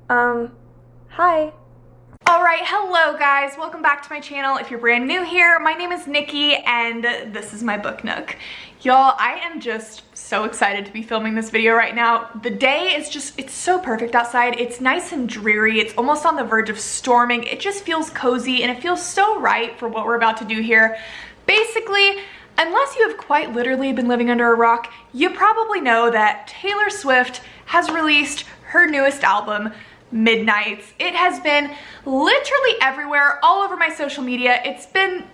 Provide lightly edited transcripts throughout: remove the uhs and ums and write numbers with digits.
Hi. Alright, hello guys, welcome back to my channel. If you're brand new here, my name is Nikki and this is my book nook. Y'all, I am just so excited to be filming this video right now. The day is just, it's so perfect outside. It's nice and dreary. It's almost on the verge of storming. It just feels cozy and it feels so right for what we're about to do here. Basically, unless you have quite literally been living under a rock, you probably know that Taylor Swift has released her newest album, Midnights. It has been literally everywhere, all over my social media. It's been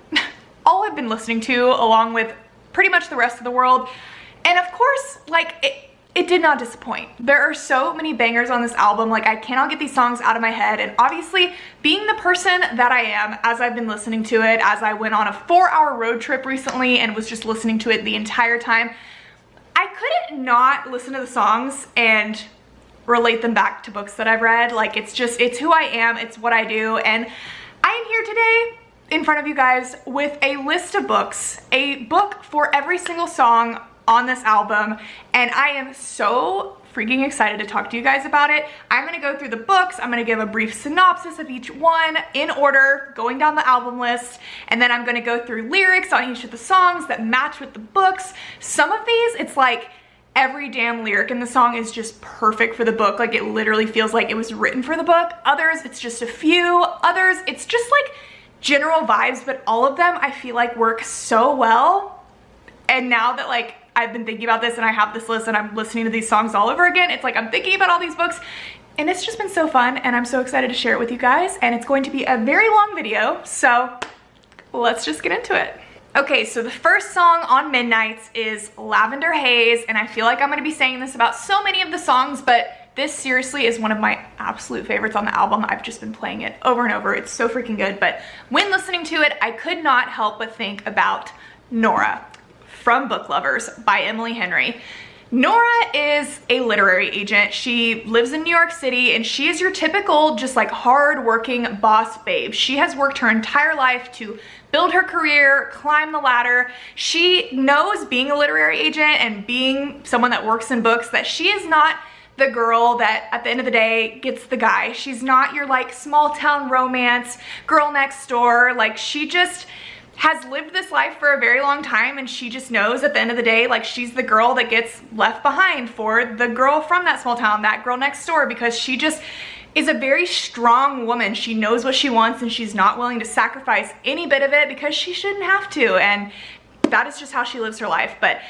all I've been listening to along with pretty much the rest of the world. And of course, like, it did not disappoint. There are so many bangers on this album. Like, I cannot get these songs out of my head. And obviously, being the person that I am, as I've been listening to it, as I went on a 4-hour road trip recently and was just listening to it the entire time, I couldn't not listen to the songs and relate them back to books that I've read. Like, it's who I am, it's what I do. And I am here today in front of you guys with a list of books, a book for every single song on this album, and I am so freaking excited to talk to you guys about it. I'm gonna go through the books, I'm gonna give a brief synopsis of each one in order, going down the album list, and then I'm gonna go through lyrics on each of the songs that match with the books. Some of these, it's like every damn lyric in the song is just perfect for the book. Like, it literally feels like it was written for the book. Others, it's just a few. Others, it's just like general vibes, but all of them I feel like work so well. And now that, like, I've been thinking about this and I have this list and I'm listening to these songs all over again, it's like I'm thinking about all these books and it's just been so fun and I'm so excited to share it with you guys. And it's going to be a very long video, so let's just get into it. Okay, so the first song on Midnights is Lavender Haze, and I feel like I'm gonna be saying this about so many of the songs, but this seriously is one of my absolute favorites on the album. I've just been playing it over and over. It's so freaking good, but when listening to it, I could not help but think about Nora from Book Lovers by Emily Henry. Nora is a literary agent. She lives in New York City and she is your typical just like hard-working boss babe. She has worked her entire life to build her career, climb the ladder. She knows being a literary agent and being someone that works in books that she is not the girl that at the end of the day gets the guy. She's not your like small town romance girl next door. Like, she just has lived this life for a very long time and she just knows at the end of the day, like, she's the girl that gets left behind for the girl from that small town, that girl next door, because she just is a very strong woman. She knows what she wants and she's not willing to sacrifice any bit of it because she shouldn't have to. And that is just how she lives her life. But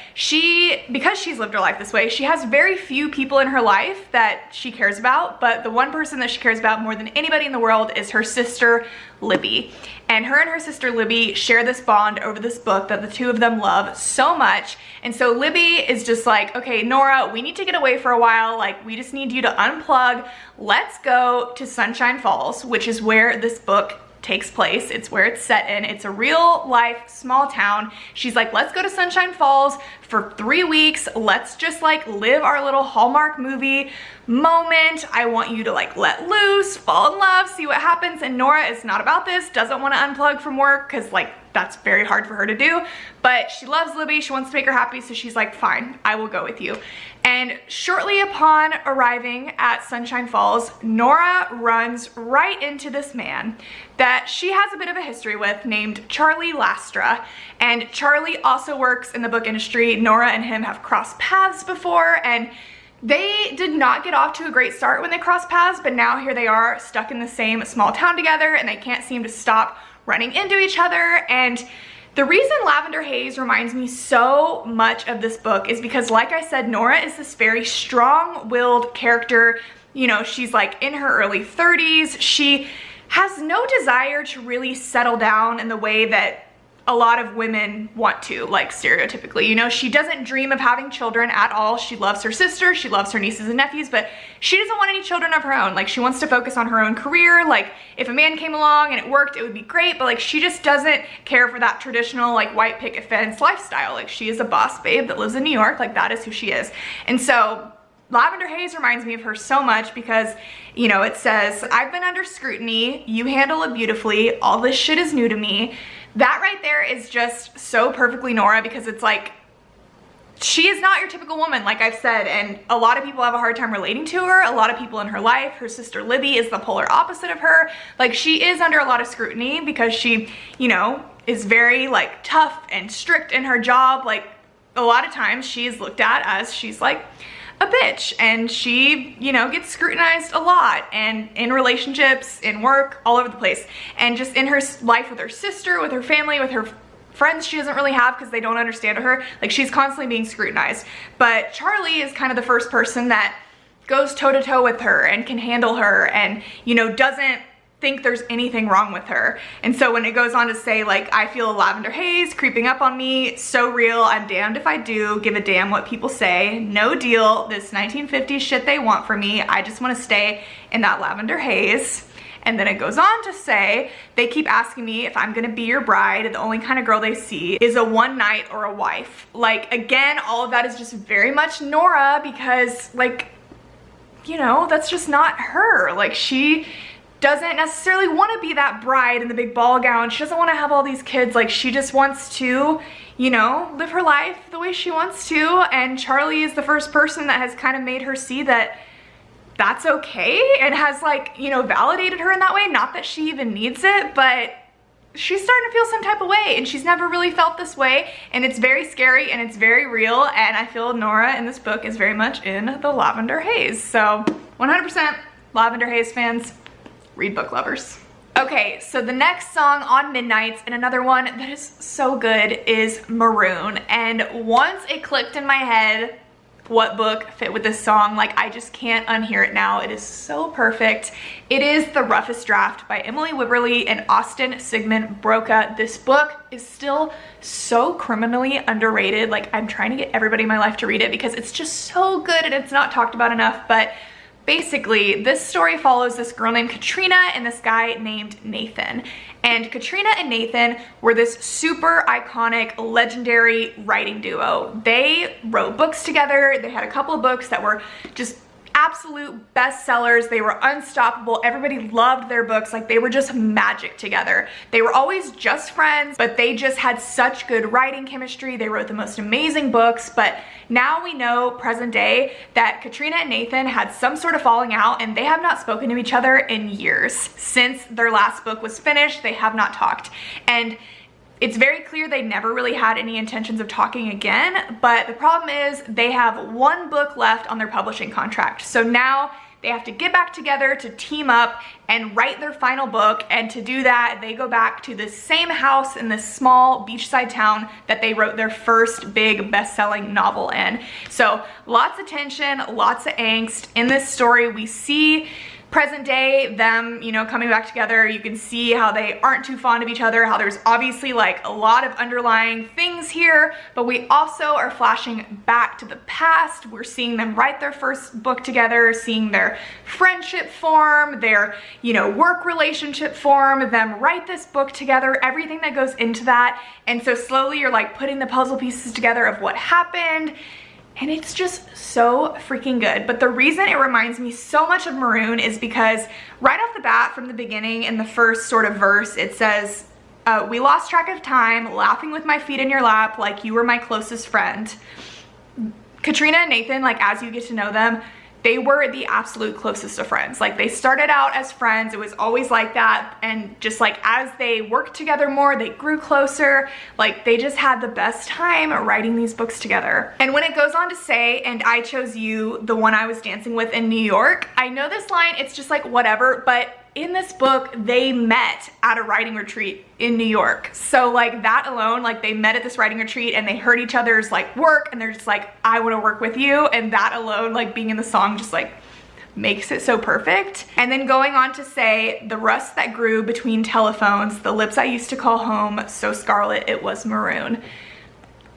because she's lived her life this way, she has very few people in her life that she cares about, but the one person that she cares about more than anybody in the world is her sister, Libby. And her sister Libby share this bond over this book that the two of them love so much. And so Libby is just like, okay, Nora, we need to get away for a while. Like, we just need you to unplug. Let's go to Sunshine Falls, which is where this book takes place. It's where it's set in. It's a real life small town. She's like, let's go to Sunshine Falls for 3 weeks. Let's just like live our little Hallmark movie moment. I want you to like let loose, fall in love, see what happens. And Nora is not about this, doesn't want to unplug from work because like that's very hard for her to do, but she loves Libby. She wants to make her happy. So she's like, fine, I will go with you. And shortly upon arriving at Sunshine Falls, Nora runs right into this man that she has a bit of a history with named Charlie Lastra. And Charlie also works in the book industry. Nora and him have crossed paths before, and they did not get off to a great start when they crossed paths, but now here they are stuck in the same small town together and they can't seem to stop running into each other. And the reason Lavender Haze reminds me so much of this book is because, like I said, Nora is this very strong-willed character. You know, she's like in her early 30s. She has no desire to really settle down in the way that a lot of women want to, like stereotypically. You know, she doesn't dream of having children at all. She loves her sister, she loves her nieces and nephews, but she doesn't want any children of her own. Like, she wants to focus on her own career. Like, if a man came along and it worked, it would be great, but like, she just doesn't care for that traditional like white picket fence lifestyle. Like, she is a boss babe that lives in New York. Like, that is who she is. And so Lavender Haze reminds me of her so much because, you know, it says, I've been under scrutiny, you handle it beautifully, all this shit is new to me. That right there is just so perfectly Nora, because it's like, she is not your typical woman, like I've said, and a lot of people have a hard time relating to her. A lot of people in her life, her sister Libby is the polar opposite of her. Like, she is under a lot of scrutiny because she, you know, is very like tough and strict in her job. Like, a lot of times she's looked at as she's like a bitch, and she, you know, gets scrutinized a lot, and in relationships, in work, all over the place, and just in her life with her sister, with her family, with her friends she doesn't really have because they don't understand her. Like, she's constantly being scrutinized. But Charlie is kind of the first person that goes toe to toe with her and can handle her, and, you know, doesn't think there's anything wrong with her. And so when it goes on to say, like, I feel a lavender haze creeping up on me, so real, I'm damned if I do, give a damn what people say, no deal, this 1950s shit they want from me, I just want to stay in that lavender haze. And then it goes on to say, they keep asking me if I'm gonna be your bride, and the only kind of girl they see is a one night or a wife. Like, again, all of that is just very much Nora, because, like, you know, that's just not her. Like, she doesn't necessarily want to be that bride in the big ball gown. She doesn't want to have all these kids. Like, she just wants to, you know, live her life the way she wants to. And Charlie is the first person that has kind of made her see that that's okay, and has, like, you know, validated her in that way. Not that she even needs it, but she's starting to feel some type of way, and she's never really felt this way, and it's very scary and it's very real. And I feel Nora in this book is very much in the Lavender Haze. So 100% Lavender Haze fans, read book lovers. Okay, so the next song on Midnights, and another one that is so good, is Maroon. And once it clicked in my head what book fit with this song, like, I just can't unhear it now. It is so perfect. It is The Roughest Draft by Emily Wibberley and Austin Sigmund Broca. This book is still so criminally underrated. Like, I'm trying to get everybody in my life to read it because it's just so good and it's not talked about enough. But basically, this story follows this girl named Katrina and this guy named Nathan. And Katrina and Nathan were this super iconic, legendary writing duo. They wrote books together. They had a couple of books that were just absolute bestsellers. They were unstoppable. Everybody loved their books. Like, they were just magic together. They were always just friends, but they just had such good writing chemistry. They wrote the most amazing books. But now we know, present day, that Katrina and Nathan had some sort of falling out, and they have not spoken to each other in years. Since their last book was finished, they have not talked. And it's very clear they never really had any intentions of talking again, but the problem is they have one book left on their publishing contract. So now they have to get back together to team up and write their final book, and to do that, they go back to the same house in this small beachside town that they wrote their first big best-selling novel in. So lots of tension, lots of angst. In this story, we see present day them, you know, coming back together. You can see how they aren't too fond of each other, how there's obviously like a lot of underlying things here, but we also are flashing back to the past. We're seeing them write their first book together, seeing their friendship form, their, you know, work relationship form, them write this book together, everything that goes into that. And so slowly you're like putting the puzzle pieces together of what happened. And it's just so freaking good. But the reason it reminds me so much of Maroon is because right off the bat, from the beginning, in the first sort of verse, it says, we lost track of time, laughing with my feet in your lap like you were my closest friend. Katrina and Nathan, like, as you get to know them, they were the absolute closest of friends. Like, they started out as friends. It was always like that. And just like as they worked together more, they grew closer. Like, they just had the best time writing these books together. And when it goes on to say, and I chose you, the one I was dancing with in New York, I know this line, it's just like whatever, but in this book, they met at a writing retreat in New York. So like that alone, like they met at this writing retreat and they heard each other's like work and they're just like, I want to work with you. And that alone, like being in the song, just like makes it so perfect. And then going on to say, the rust that grew between telephones, the lips I used to call home, so scarlet it was maroon.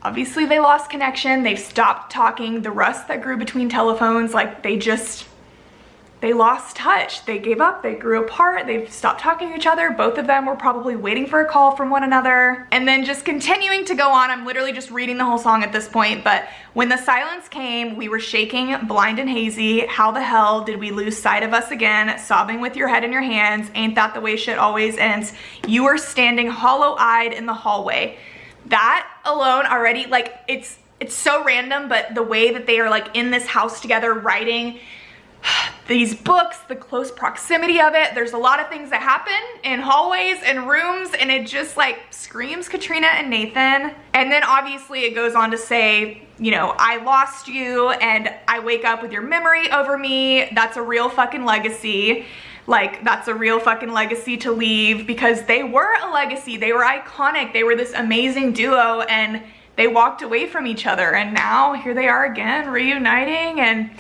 Obviously they lost connection. They've stopped talking. The rust that grew between telephones, like they lost touch. They gave up, they grew apart, they've stopped talking to each other. Both of them were probably waiting for a call from one another. And then just continuing to go on, I'm literally just reading the whole song at this point, but when the silence came, we were shaking, blind and hazy. How the hell did we lose sight of us again? Sobbing with your head in your hands, ain't that the way shit always ends? You were standing hollow-eyed in the hallway. That alone already, like, it's it's so random, but the way that they are like in this house together writing these books, the close proximity of it, there's a lot of things that happen in hallways and rooms, and it just like screams Katrina and Nathan. And then obviously it goes on to say, you know, I lost you and I wake up with your memory over me. That's a real fucking legacy. Like, that's a real fucking legacy to leave, because they were a legacy. They were iconic. They were this amazing duo, and they walked away from each other, and now here they are again reuniting, and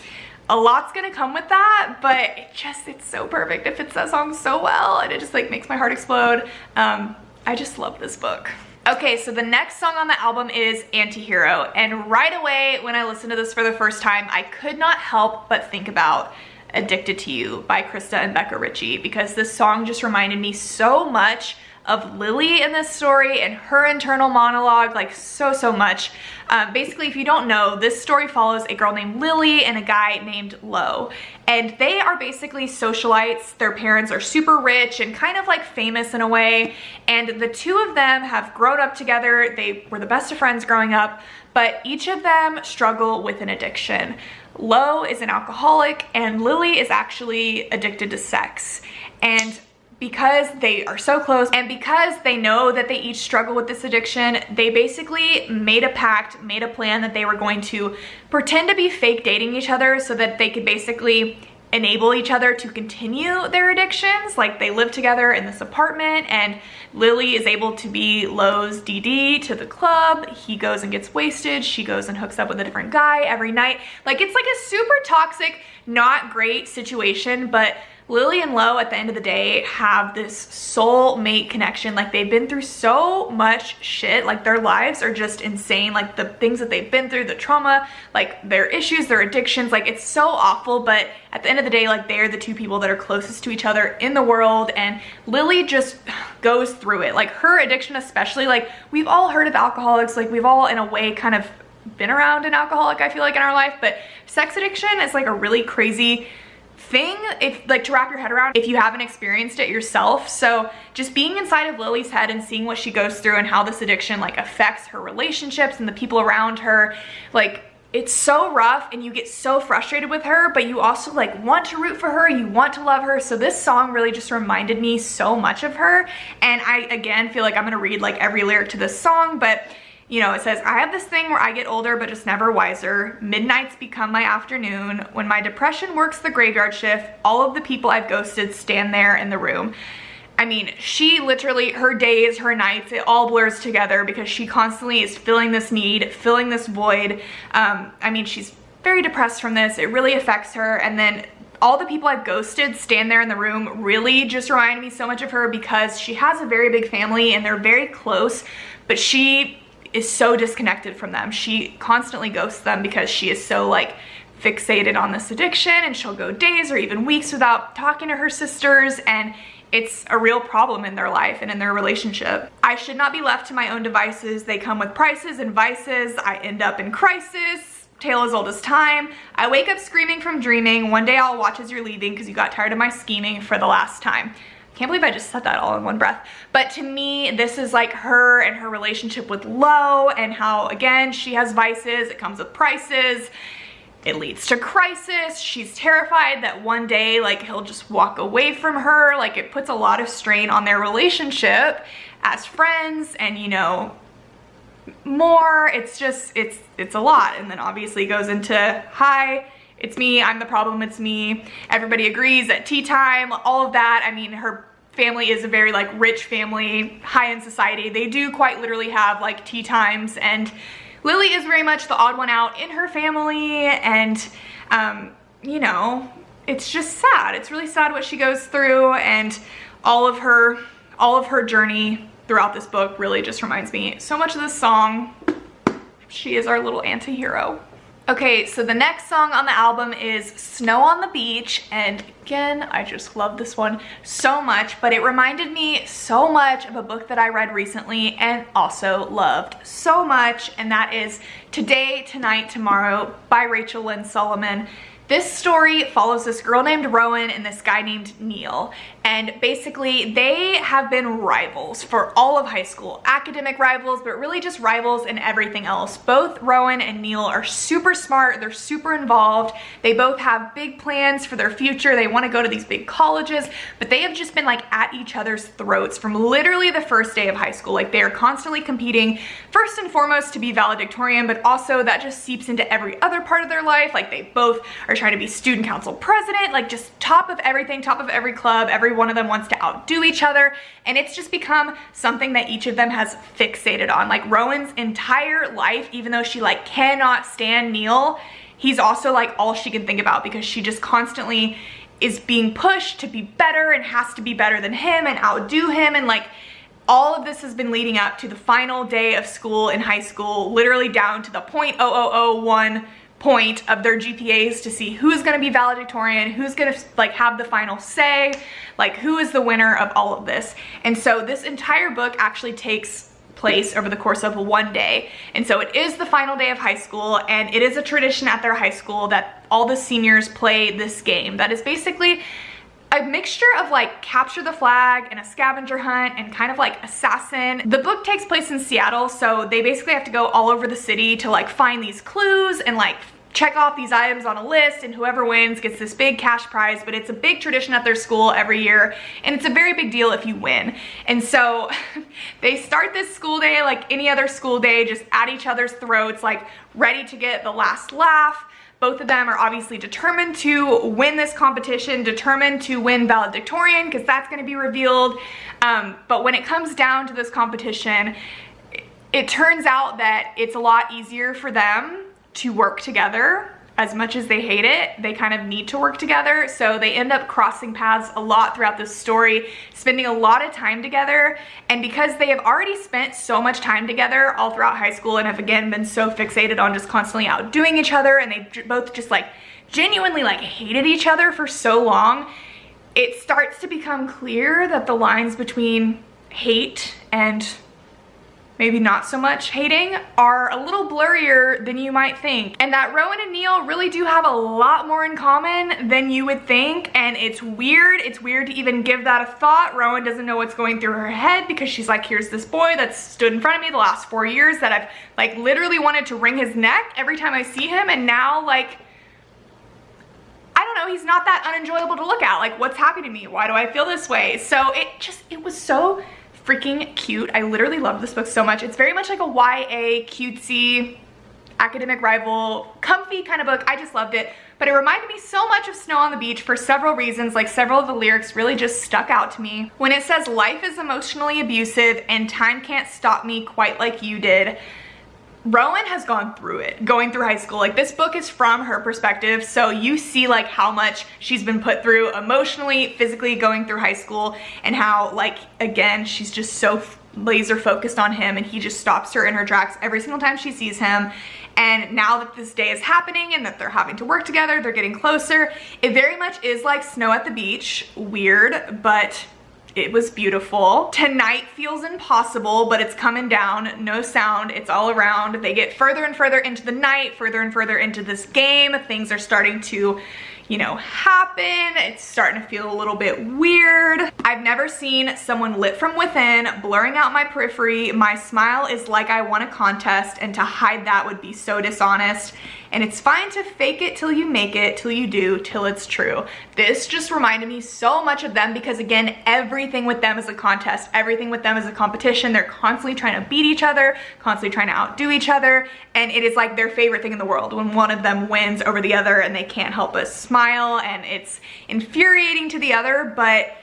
a lot's gonna come with that, but it's so perfect. It fits that song so well, and it just like makes my heart explode. I just love this book. Okay, so the next song on the album is Antihero, and right away when I listened to this for the first time, I could not help but think about Addicted to You by Krista and Becca Ritchie, because this song just reminded me so much of Lily in this story and her internal monologue, like so much. Basically, if you don't know, this story follows a girl named Lily and a guy named Lo, and they are basically socialites. Their parents are super rich and kind of like famous in a way, and the two of them have grown up together. They were the best of friends growing up, but each of them struggle with an addiction. Lo is an alcoholic and Lily is actually addicted to sex. And because they are so close and because they know that they each struggle with this addiction, they basically made a pact, made a plan that they were going to pretend to be fake dating each other so that they could basically enable each other to continue their addictions. Like, they live together in this apartment, and Lily is able to be Lo's DD to the club. He goes and gets wasted. She goes and hooks up with a different guy every night. Like, it's like a super toxic, not great situation, but Lily and Lo at the end of the day have this soulmate connection. Like, they've been through so much shit. Like, their lives are just insane. Like, the things that they've been through, the trauma, like their issues, their addictions, like it's so awful. But at the end of the day, like, they're the two people that are closest to each other in the world. And Lily just goes through it. Like, her addiction especially, like, we've all heard of alcoholics. Like, we've all in a way kind of been around an alcoholic, I feel like, in our life. But sex addiction is like a really crazy thing, if like to wrap your head around if you haven't experienced it yourself. So just being inside of Lily's head and seeing what she goes through and how this addiction like affects her relationships and the people around her, like, it's so rough and you get so frustrated with her, but you also like want to root for her, you want to love her. So this song really just reminded me so much of her. And I again feel like I'm gonna read like every lyric to this song, but you know, it says, I have this thing where I get older but just never wiser. Midnights become my afternoon. When my depression works the graveyard shift, all of the people I've ghosted stand there in the room. I mean, she literally, her days, her nights, it all blurs together because she constantly is filling this need, filling this void. I mean, she's very depressed from this. It really affects her. And then all the people I've ghosted stand there in the room really just reminded me so much of her, because she has a very big family and they're very close, but she is so disconnected from them. She constantly ghosts them because she is so like fixated on this addiction, and she'll go days or even weeks without talking to her sisters, and it's a real problem in their life and in their relationship. I should not be left to my own devices. They come with prices and vices. I end up in crisis. Tale as old as time. I wake up screaming from dreaming. One day I'll watch as you're leaving because you got tired of my scheming for the last time. Can't believe I just said that all in one breath. But to me, this is like her and her relationship with Lo, and how, again, she has vices, it comes with prices, it leads to crisis. She's terrified that one day, like, he'll just walk away from her. Like, it puts a lot of strain on their relationship as friends, and, you know, more. It's just, it's a lot. And then obviously goes into, hi, it's me, I'm the problem, it's me. Everybody agrees at tea time, all of that. I mean, her family is a very like rich family, high in society. They do quite literally have like tea times, and Lily is very much the odd one out in her family. And you know, it's just sad. It's really sad what she goes through, and all of her journey throughout this book really just reminds me so much of this song. She is our little anti-hero. Okay, so the next song on the album is Snow on the Beach, and again, I just love this one so much, but it reminded me so much of a book that I read recently and also loved so much, and that is Today, Tonight, Tomorrow by Rachel Lynn Solomon. This story follows this girl named Rowan and this guy named Neil. And basically they have been rivals for all of high school. Academic rivals, but really just rivals in everything else. Both Rowan and Neil are super smart. They're super involved. They both have big plans for their future. They want to go to these big colleges, but they have just been like at each other's throats from literally the first day of high school. Like they are constantly competing, first and foremost to be valedictorian, but also that just seeps into every other part of their life. Like they both are trying to be student council president, like just top of everything, top of every club. Every one of them wants to outdo each other, and it's just become something that each of them has fixated on. Like Rowan's entire life, even though she like cannot stand Neil, he's also like all she can think about, because she just constantly is being pushed to be better and has to be better than him and outdo him. And like all of this has been leading up to the final day of school in high school, literally down to the 0.0001 point of their GPAs to see who's going to be valedictorian, who's going to like have the final say, like who is the winner of all of this. And so this entire book actually takes place over the course of one day. And so it is the final day of high school, and it is a tradition at their high school that all the seniors play this game that is basically a mixture of like capture the flag and a scavenger hunt and kind of like assassin. The book takes place in Seattle, so they basically have to go all over the city to like find these clues and like check off these items on a list, and whoever wins gets this big cash prize. But it's a big tradition at their school every year, and it's a very big deal if you win. And so they start this school day like any other school day, just at each other's throats, like ready to get the last laugh. Both of them are obviously determined to win this competition, determined to win valedictorian, because that's going to be revealed. But when it comes down to this competition, it turns out that it's a lot easier for them to work together. As much as they hate it, they kind of need to work together. So they end up crossing paths a lot throughout this story, spending a lot of time together. And because they have already spent so much time together all throughout high school and have again been so fixated on just constantly outdoing each other, and they both just like genuinely like hated each other for so long, it starts to become clear that the lines between hate and maybe not so much hating are a little blurrier than you might think. And that Rowan and Neil really do have a lot more in common than you would think. And it's weird. It's weird to even give that a thought. Rowan doesn't know what's going through her head, because she's like, here's this boy that's stood in front of me the last 4 years that I've like literally wanted to wring his neck every time I see him. And now like, I don't know, he's not that unenjoyable to look at. Like, what's happening to me? Why do I feel this way? So it was so freaking cute. I literally love this book so much. It's very much like a YA, cutesy, academic rival, comfy kind of book. I just loved it. But it reminded me so much of Snow on the Beach for several reasons. Like several of the lyrics really just stuck out to me. When it says, life is emotionally abusive and time can't stop me quite like you did. Rowan has gone through it, going through high school. Like this book is from her perspective, so you see like how much she's been put through emotionally, physically going through high school, and how like, again, she's just so laser focused on him, and he just stops her in her tracks every single time she sees him. And now that this day is happening and that they're having to work together, they're getting closer. It very much is like Snow at the Beach. Weird, but it was beautiful. Tonight feels impossible, but it's coming down. No sound, it's all around. They get further and further into the night, further and further into this game. Things are starting to, you know, happen. It's starting to feel a little bit weird. I've never seen someone lit from within, blurring out my periphery. My smile is like I won a contest, and to hide that would be so dishonest. And it's fine to fake it till you make it, till you do, till it's true. This just reminded me so much of them, because again, everything with them is a contest. Everything with them is a competition. They're constantly trying to beat each other, constantly trying to outdo each other. And it is like their favorite thing in the world when one of them wins over the other, and they can't help but smile. And it's infuriating to the other, but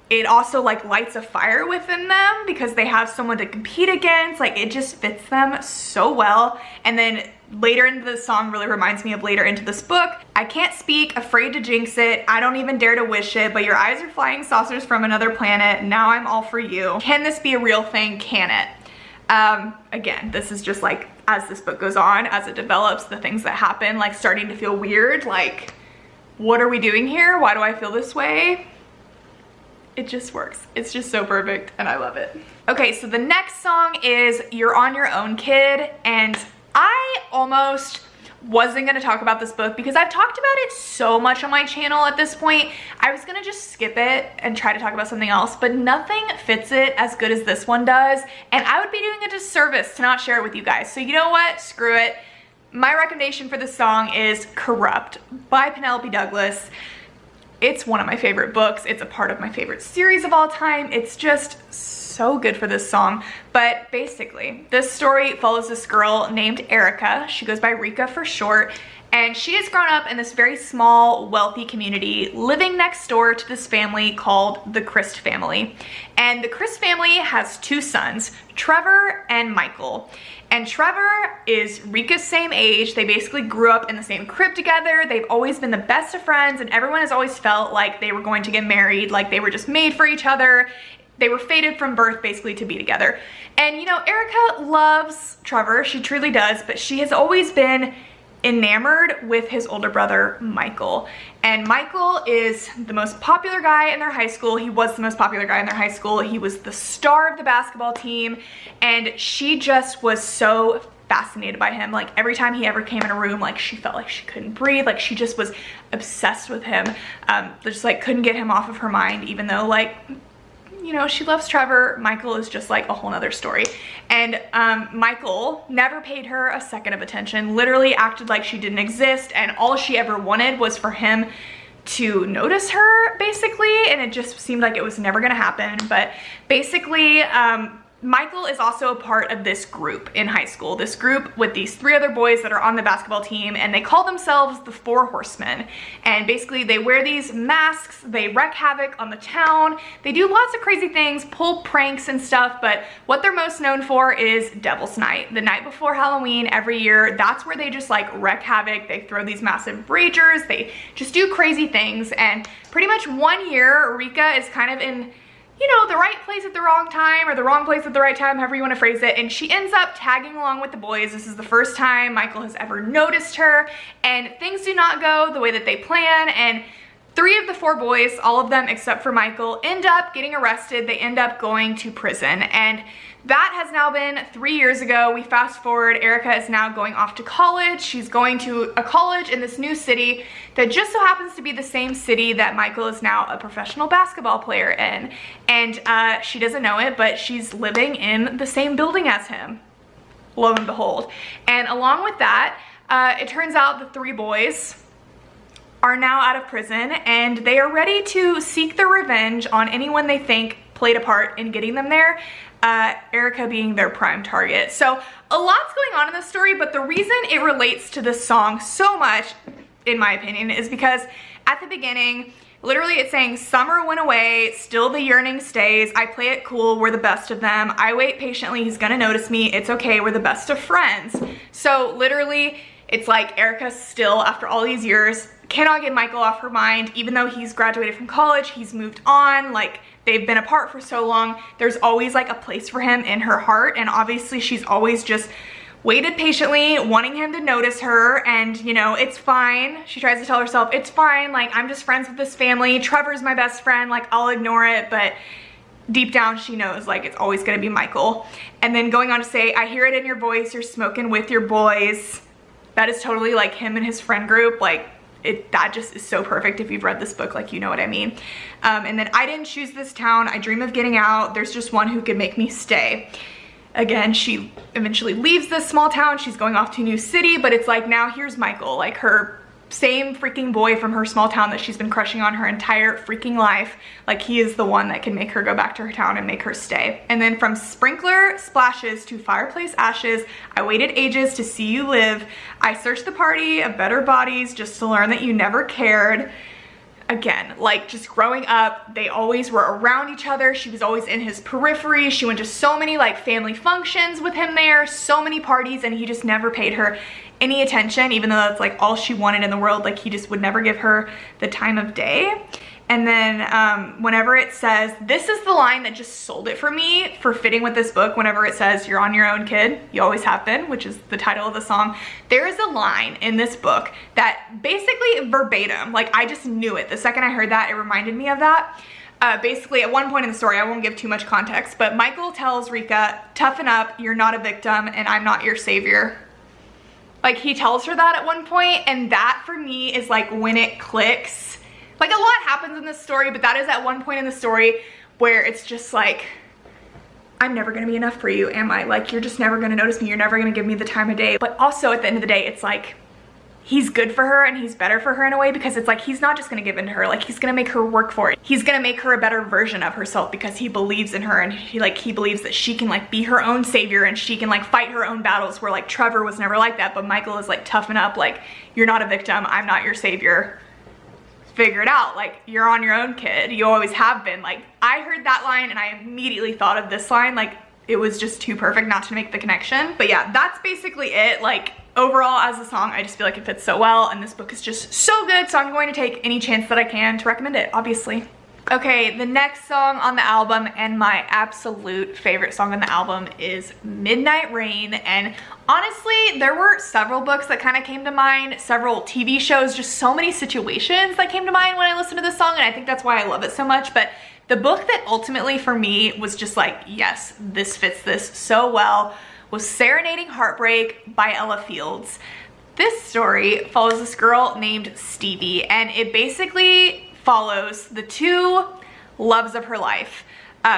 it also like lights a fire within them because they have someone to compete against. Like it just fits them so well. And then later into the song really reminds me of later into this book. I can't speak, afraid to jinx it. I don't even dare to wish it, but your eyes are flying saucers from another planet. Now I'm all for you. Can this be a real thing? Can it? Again, this is just like, as this book goes on, as it develops, the things that happen, like starting to feel weird. Like, what are we doing here? Why do I feel this way? It just works. It's just so perfect, and I love it. Okay, so the next song is You're on Your Own, Kid, and I almost wasn't going to talk about this book because I've talked about it so much on my channel at this point. I was going to just skip it and try to talk about something else, but nothing fits it as good as this one does, and I would be doing a disservice to not share it with you guys. So you know what? Screw it. My recommendation for this song is Corrupt by Penelope Douglas. It's one of my favorite books. It's a part of my favorite series of all time. It's just so good for this song. But basically, this story follows this girl named Erica. She goes by Rika for short. And she has grown up in this very small, wealthy community, living next door to this family called the Christ family. And the Christ family has two sons, Trevor and Michael. And Trevor is Rika's same age. They basically grew up in the same crib together. They've always been the best of friends, and everyone has always felt like they were going to get married, like they were just made for each other. They were fated from birth basically to be together. And you know, Erica loves Trevor, she truly does, but she has always been enamored with his older brother, Michael. And Michael is the most popular guy in their high school. He was the most popular guy in their high school. He was the star of the basketball team, and she just was so fascinated by him. Like every time he ever came in a room, like she felt like she couldn't breathe. Like she just was obsessed with him. Just like couldn't get him off of her mind, even though like, you know, she loves Trevor. Michael is just like a whole nother story. And Michael never paid her a second of attention, literally acted like she didn't exist, and all she ever wanted was for him to notice her, basically, and it just seemed like it was never gonna happen. But basically, Michael is also a part of this group in high school, this group with these three other boys that are on the basketball team, and they call themselves the Four Horsemen. And basically they wear these masks, they wreak havoc on the town, they do lots of crazy things, pull pranks and stuff, but what they're most known for is Devil's Night. The night before Halloween every year, that's where they just like wreak havoc. They throw these massive ragers, they just do crazy things. And pretty much one year, Rika is kind of in, you know, the right place at the wrong time, or the wrong place at the right time, however you want to phrase it, and she ends up tagging along with the boys. This is the first time Michael has ever noticed her, and things do not go the way that they plan, and 3 of the 4 boys, all of them except for Michael, end up getting arrested. They end up going to prison, and that has now been 3 years ago. We fast forward, Erica is now going off to college. She's going to a college in this new city that just so happens to be the same city that Michael is now a professional basketball player in. And she doesn't know it, but she's living in the same building as him, lo and behold. And along with that, it turns out the 3 boys are now out of prison, and they are ready to seek their revenge on anyone they think played a part in getting them there, Erica being their prime target. So a lot's going on in this story, but the reason it relates to this song so much, in my opinion, is because at the beginning, literally it's saying, summer went away, still the yearning stays, I play it cool, we're the best of them, I wait patiently, he's gonna notice me, it's okay, we're the best of friends. So literally, it's like Erica still, after all these years, cannot get Michael off her mind, even though he's graduated from college, he's moved on, like they've been apart for so long, there's always like a place for him in her heart, and obviously she's always just waited patiently, wanting him to notice her, and you know, it's fine. She tries to tell herself, it's fine, like I'm just friends with this family, Trevor's my best friend, like I'll ignore it, but deep down she knows like it's always gonna be Michael. And then going on to say, I hear it in your voice, you're smoking with your boys. That is totally like him and his friend group, like that just is so perfect. If you've read this book, like you know what I mean. And then I didn't choose this town, I dream of getting out, there's just one who could make me stay. Again, she eventually leaves this small town, she's going off to a new city, but it's like now here's Michael, like her same freaking boy from her small town that she's been crushing on her entire freaking life. Like he is the one that can make her go back to her town and make her stay. And then from sprinkler splashes to fireplace ashes, I waited ages to see you live. I searched the party of better bodies just to learn that you never cared. Again, like just growing up, they always were around each other. She was always in his periphery. She went to so many like family functions with him there, so many parties, and he just never paid her any attention, even though that's like all she wanted in the world. Like he just would never give her the time of day. And then whenever it says, this is the line that just sold it for me for fitting with this book, whenever it says, you're on your own, kid, you always have been, which is the title of the song. There is a line in this book that basically verbatim, like I just knew it. The second I heard that, it reminded me of that. Basically, at one point in the story, I won't give too much context, but Michael tells Rika, toughen up, you're not a victim, and I'm not your savior. Like, he tells her that at one point, and that for me is like when it clicks. Like, a lot happens in this story, but that is at one point in the story where it's just like, I'm never gonna be enough for you, am I? Like, you're just never gonna notice me, you're never gonna give me the time of day. But also at the end of the day, it's like, he's good for her and he's better for her in a way, because it's like, he's not just gonna give in to her, like, he's gonna make her work for it. He's gonna make her a better version of herself because he believes in her, and he believes that she can like be her own savior and she can like fight her own battles, where like Trevor was never like that, but Michael is like, toughen up, like, you're not a victim, I'm not your savior. Figure it out, like, you're on your own, kid, you always have been. Like, I heard that line and I immediately thought of this line. Like, it was just too perfect not to make the connection. But yeah, that's basically it. Like, overall as a song, I just feel like it fits so well, and this book is just so good, so I'm going to take any chance that I can to recommend it, obviously. Okay, the next song on the album, and my absolute favorite song on the album, is Midnight Rain. And honestly, there were several books that kind of came to mind, several TV shows, just so many situations that came to mind when I listened to this song, and I think that's why I love it so much. But the book that ultimately for me was just like, yes, this fits this so well, was Serenading Heartbreak by Ella Fields. This story follows this girl named Stevie, and it basically follows the two loves of her life.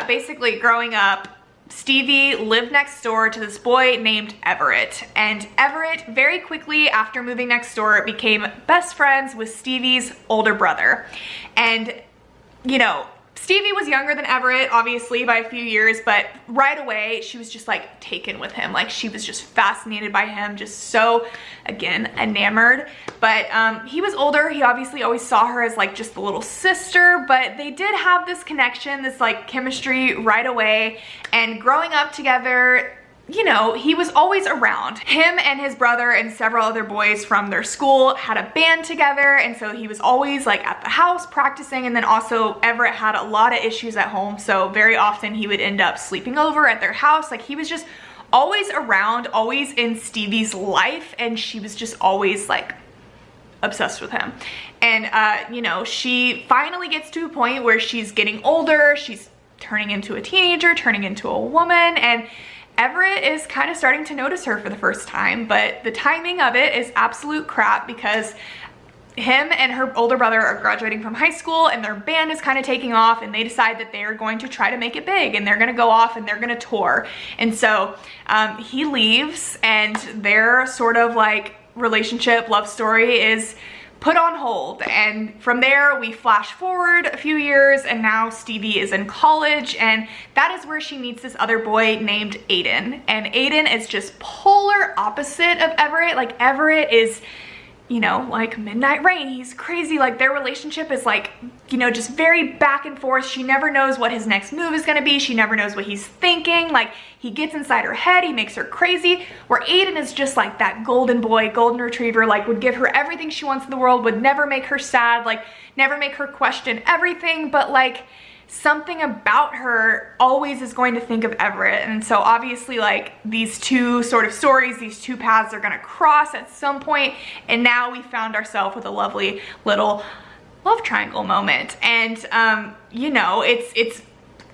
Basically, growing up, Stevie lived next door to this boy named Everett, and Everett very quickly after moving next door became best friends with Stevie's older brother. And you know, Stevie was younger than Everett, obviously, by a few years, but right away, she was just like taken with him. Like, she was just fascinated by him, just so, again, enamored. But he was older. He obviously always saw her as like just the little sister, but they did have this connection, this like chemistry right away. And growing up together, you know, he was always around. Him and his brother and several other boys from their school had a band together, and so he was always like at the house practicing. And then also Everett had a lot of issues at home, so very often he would end up sleeping over at their house. Like, he was just always around, always in Stevie's life, and she was just always like obsessed with him. And you know, she finally gets to a point where she's getting older, she's turning into a teenager, turning into a woman, and Everett is kind of starting to notice her for the first time, but the timing of it is absolute crap, because him and her older brother are graduating from high school and their band is kind of taking off, and they decide that they are going to try to make it big, and they're going to go off and they're going to tour. And so he leaves, and their sort of like relationship, love story is put on hold. And from there we flash forward a few years, and now Stevie is in college, and that is where she meets this other boy named Aiden. And Aiden is just polar opposite of Everett. Like, Everett is, you know, like Midnight Rain, he's crazy. Like, their relationship is like, you know, just very back and forth. She never knows what his next move is gonna be. She never knows what he's thinking. Like, he gets inside her head, he makes her crazy. Where Aiden is just like that golden boy, golden retriever, like would give her everything she wants in the world, would never make her sad, like never make her question everything, but like something about her always is going to think of Everett. And so obviously, like, these two sort of stories, these two paths are gonna cross at some point, and now we found ourselves with a lovely little love triangle moment. And you know, it's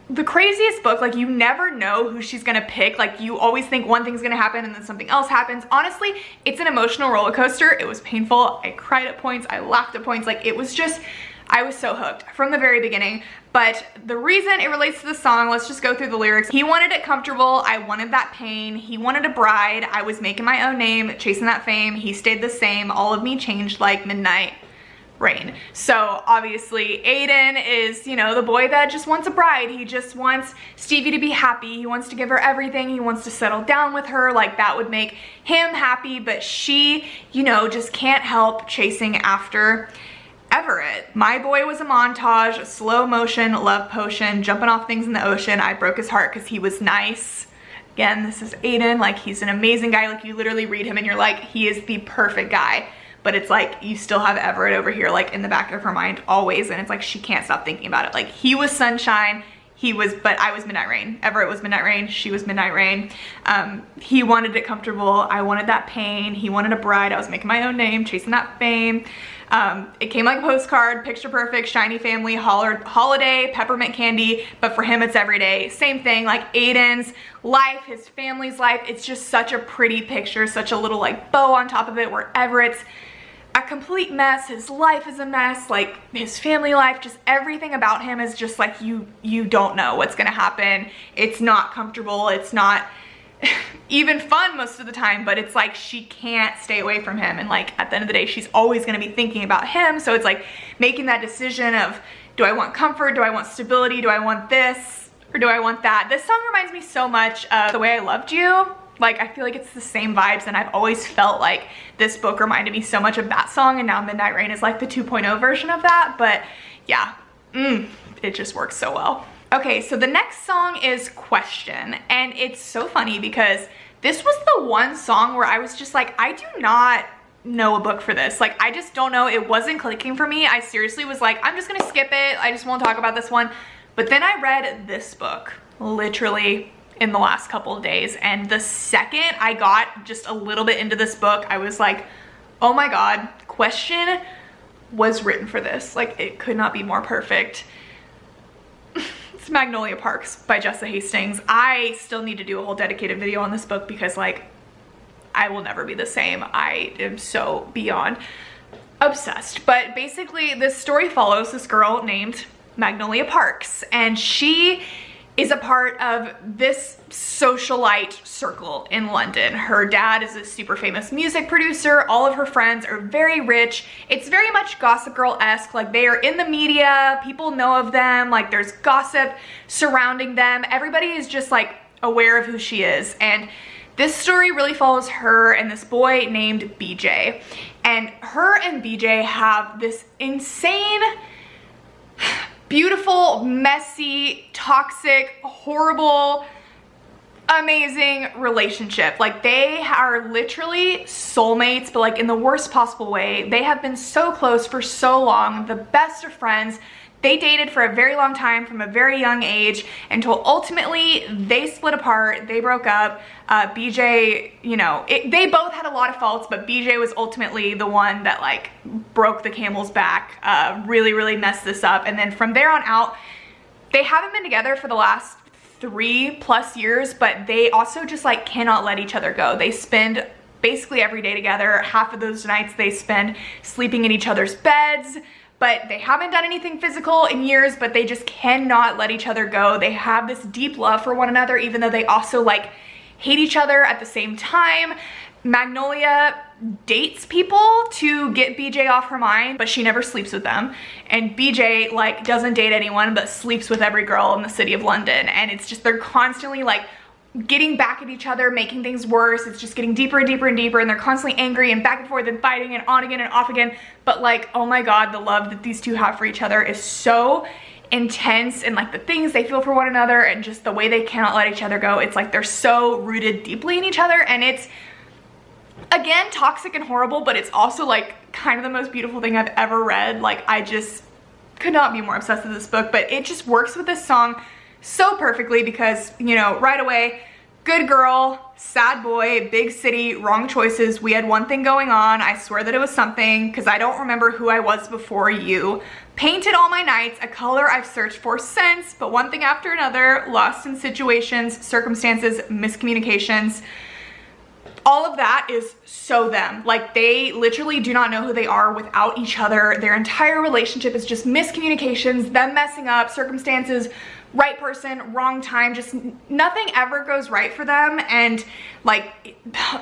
the craziest book. Like, you never know who she's gonna pick. Like, you always think one thing's gonna happen and then something else happens. Honestly, it's an emotional roller coaster. It was painful. I cried at points, I laughed at points. Like, it was just, I was so hooked from the very beginning. But the reason it relates to the song, let's just go through the lyrics. He wanted it comfortable, I wanted that pain. He wanted a bride, I was making my own name, chasing that fame. He stayed the same, all of me changed like midnight rain. So obviously Aiden is, you know, the boy that just wants a bride. He just wants Stevie to be happy. He wants to give her everything. He wants to settle down with her. Like, that would make him happy, but she, you know, just can't help chasing after Everett. My boy was a montage, a slow motion love potion, jumping off things in the ocean. I broke his heart because he was nice. Again, this is Aiden. Like, he's an amazing guy. Like, you literally read him and you're like, he is the perfect guy. But it's like, you still have Everett over here, like, in the back of her mind always, and it's like, she can't stop thinking about it. Like, he was sunshine, but I was midnight rain. Everett was midnight rain, she was midnight rain. He wanted it comfortable, I wanted that pain. He wanted a bride, I was making my own name, chasing that fame. It came like a postcard, picture perfect, shiny family, holiday, peppermint candy, but for him it's every day. Same thing, like Aiden's life, his family's life. It's just such a pretty picture, such a little like bow on top of it, wherever it's a complete mess. His life is a mess, like his family life, just everything about him is just like you don't know what's gonna happen. It's not comfortable, it's not even fun most of the time, but it's like she can't stay away from him, and like at the end of the day she's always going to be thinking about him. So it's like making that decision of, do I want comfort, do I want stability, do I want this, or do I want that? This song reminds me so much of The Way I Loved You. Like, I feel like it's the same vibes, and I've always felt like this book reminded me so much of that song, and now Midnight Rain is like the 2.0 version of that. But yeah, it just works so well. Okay, so the next song is Question, and it's so funny because this was the one song where I was just like, I do not know a book for this. Like, I just don't know. It wasn't clicking for me. I seriously was like, I'm just gonna skip it. I just won't talk about this one. But then I read this book literally in the last couple of days, and the second I got just a little bit into this book, I was like, oh my God, Question was written for this. Like, it could not be more perfect. It's Magnolia Parks by Jessa Hastings. I still need to do a whole dedicated video on this book because like I will never be the same. I am so beyond obsessed. But basically this story follows this girl named Magnolia Parks, and she is a part of this socialite circle in London. Her dad is a super famous music producer. All of her friends are very rich. It's very much Gossip Girl-esque. Like, they are in the media, people know of them, like there's gossip surrounding them. Everybody is just like aware of who she is. And this story really follows her and this boy named BJ. And her and BJ have this insane, beautiful, messy, toxic, horrible, amazing relationship. Like, they are literally soulmates, but like in the worst possible way. They have been so close for so long, the best of friends. They dated for a very long time from a very young age until ultimately they split apart, they broke up. BJ, you know, they both had a lot of faults, but BJ was ultimately the one that like broke the camel's back, really messed this up. And then from there on out, they haven't been together for the last 3+ years, but they also just like cannot let each other go. They spend basically every day together. Half of those nights they spend sleeping in each other's beds. But they haven't done anything physical in years, but they just cannot let each other go. They have this deep love for one another, even though they also like hate each other at the same time. Magnolia dates people to get BJ off her mind, but she never sleeps with them. And BJ like doesn't date anyone, but sleeps with every girl in the city of London. And it's just, they're constantly like getting back at each other, making things worse. It's just getting deeper and deeper and deeper, and they're constantly angry and back and forth and fighting and on again and off again. But like, oh my God, the love that these two have for each other is so intense, and like the things they feel for one another and just the way they cannot let each other go. It's like they're so rooted deeply in each other, and it's, again, toxic and horrible, but it's also like kind of the most beautiful thing I've ever read. Like, I just could not be more obsessed with this book, but it just works with this song so perfectly because, you know, right away, good girl, sad boy, big city, wrong choices. We had one thing going on. I swear that it was something, because I don't remember who I was before you. Painted all my nights, a color I've searched for since, but one thing after another, lost in situations, circumstances, miscommunications. All of that is so them. Like, they literally do not know who they are without each other. Their entire relationship is just miscommunications, them messing up, circumstances, right person, wrong time, just nothing ever goes right for them. And like,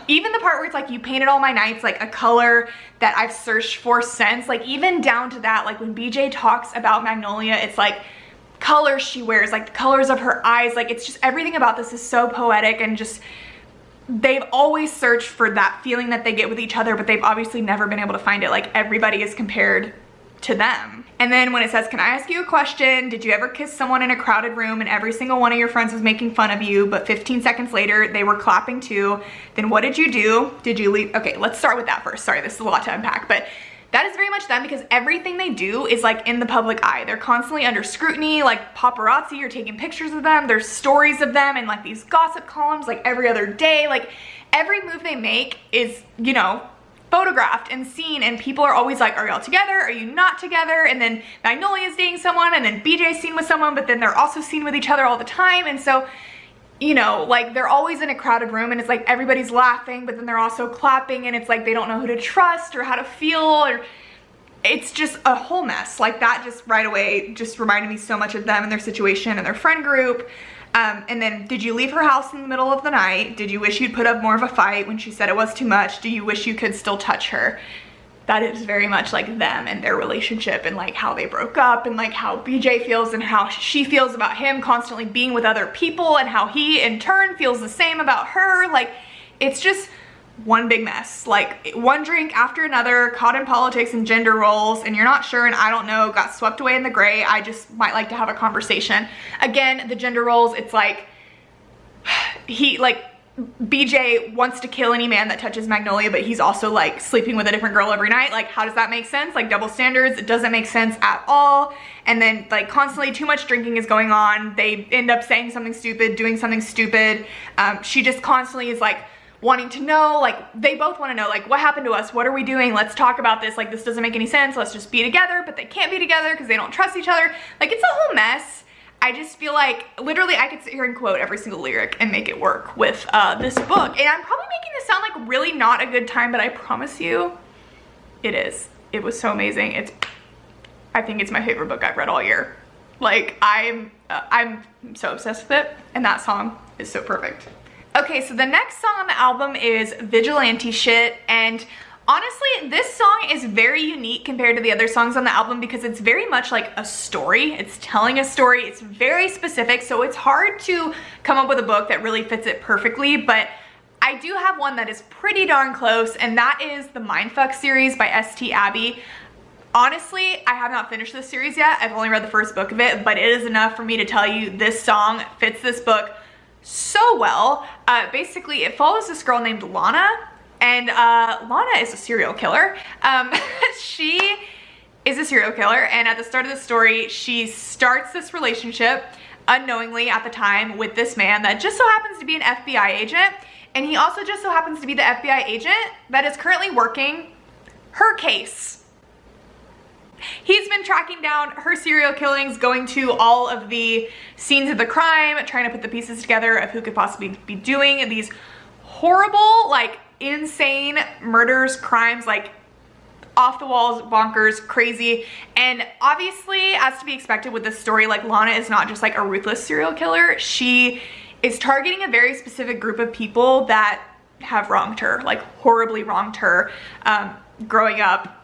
even the part where it's like, you painted all my nights, like a color that I've searched for since, like even down to that, like when BJ talks about Magnolia, it's like colors she wears, like the colors of her eyes, like it's just, everything about this is so poetic, and just, they've always searched for that feeling that they get with each other, but they've obviously never been able to find it. Like, everybody is compared to them. And then when it says, can I ask you a question? Did you ever kiss someone in a crowded room and every single one of your friends was making fun of you, but 15 seconds later they were clapping too? Then what did you do? Did you leave? Okay, let's start with that first. Sorry, this is a lot to unpack, but that is very much them, because everything they do is like in the public eye. They're constantly under scrutiny, like paparazzi are taking pictures of them. There's stories of them in like these gossip columns like every other day. Like, every move they make is, you know, photographed and seen, and people are always like, are y'all together? Are you not together? And then Magnolia's dating someone, and then BJ's seen with someone, but then they're also seen with each other all the time. And so, you know, like they're always in a crowded room and it's like everybody's laughing, but then they're also clapping, and it's like they don't know who to trust or how to feel, or it's just a whole mess. Like that just right away just reminded me so much of them and their situation and their friend group. And then, did you leave her house in the middle of the night? Did you wish you'd put up more of a fight when she said it was too much? Do you wish you could still touch her? That is very much like them and their relationship, and like how they broke up, and like how BJ feels and how she feels about him constantly being with other people, and how he in turn feels the same about her. Like, it's just one big mess. Like one drink after another, caught in politics and gender roles, and you're not sure, and I don't know, got swept away in the gray. I just might like to have a conversation. Again, the gender roles, it's like BJ wants to kill any man that touches Magnolia, but he's also like sleeping with a different girl every night. Like, how does that make sense? Like, double standards. It doesn't make sense at all. And then like constantly too much drinking is going on. They end up saying something stupid, doing something stupid. She just constantly is like wanting to know, like they both want to know, like, what happened to us? What are we doing? Let's talk about this. Like, this doesn't make any sense. Let's just be together, but they can't be together because they don't trust each other. Like, it's a whole mess. I just feel like literally I could sit here and quote every single lyric and make it work with this book. And I'm probably making this sound like really not a good time, but I promise you it is. It was so amazing. I think it's my favorite book I've read all year. Like, I'm so obsessed with it, and that song is so perfect. Okay, so the next song on the album is Vigilante Shit, and honestly, this song is very unique compared to the other songs on the album because it's very much like a story. It's telling a story. It's very specific, so it's hard to come up with a book that really fits it perfectly, but I do have one that is pretty darn close, and that is the Mindfuck series by St. Abbey. Honestly, I have not finished this series yet. I've only read the first book of it, but it is enough for me to tell you this song fits this book so well. Basically, it follows this girl named Lana, and Lana is a serial killer. She is a serial killer, and at the start of the story, she starts this relationship unknowingly at the time with this man that just so happens to be an FBI agent, and he also just so happens to be the FBI agent that is currently working her case. He's been tracking down her serial killings, going to all of the scenes of the crime, trying to put the pieces together of who could possibly be doing these horrible, like insane murders, crimes, like off the walls, bonkers, crazy. And obviously, as to be expected with this story, like Lana is not just like a ruthless serial killer. She is targeting a very specific group of people that have wronged her, like horribly wronged her. Growing up,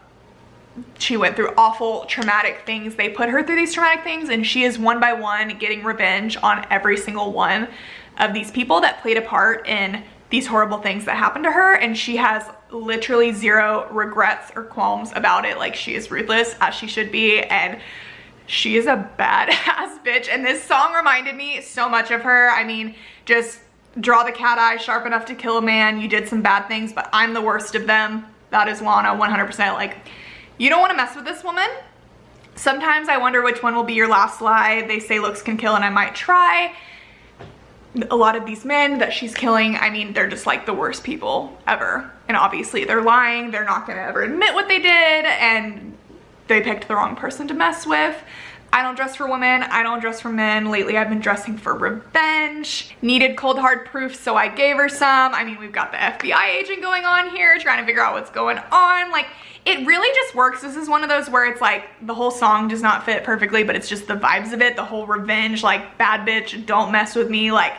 she went through awful traumatic things. They put her through these traumatic things, and she is one by one getting revenge on every single one of these people that played a part in these horrible things that happened to her. And she has literally zero regrets or qualms about it. Like, she is ruthless as she should be, and she is a badass bitch. And this song reminded me so much of her. I mean, just draw the cat eye sharp enough to kill a man. You did some bad things, but I'm the worst of them. That is Lana 100%. Like, you don't want to mess with this woman. Sometimes I wonder which one will be your last lie. They say looks can kill, and I might try. A lot of these men that she's killing, I mean, they're just like the worst people ever. And obviously they're lying. They're not going to ever admit what they did, and they picked the wrong person to mess with. I don't dress for women. I don't dress for men. Lately I've been dressing for revenge. Needed cold hard proof, so I gave her some. I mean, we've got the FBI agent going on here trying to figure out what's going on. Like, it really just works. This is one of those where it's like the whole song does not fit perfectly, but it's just the vibes of it, the whole revenge, like bad bitch, don't mess with me, like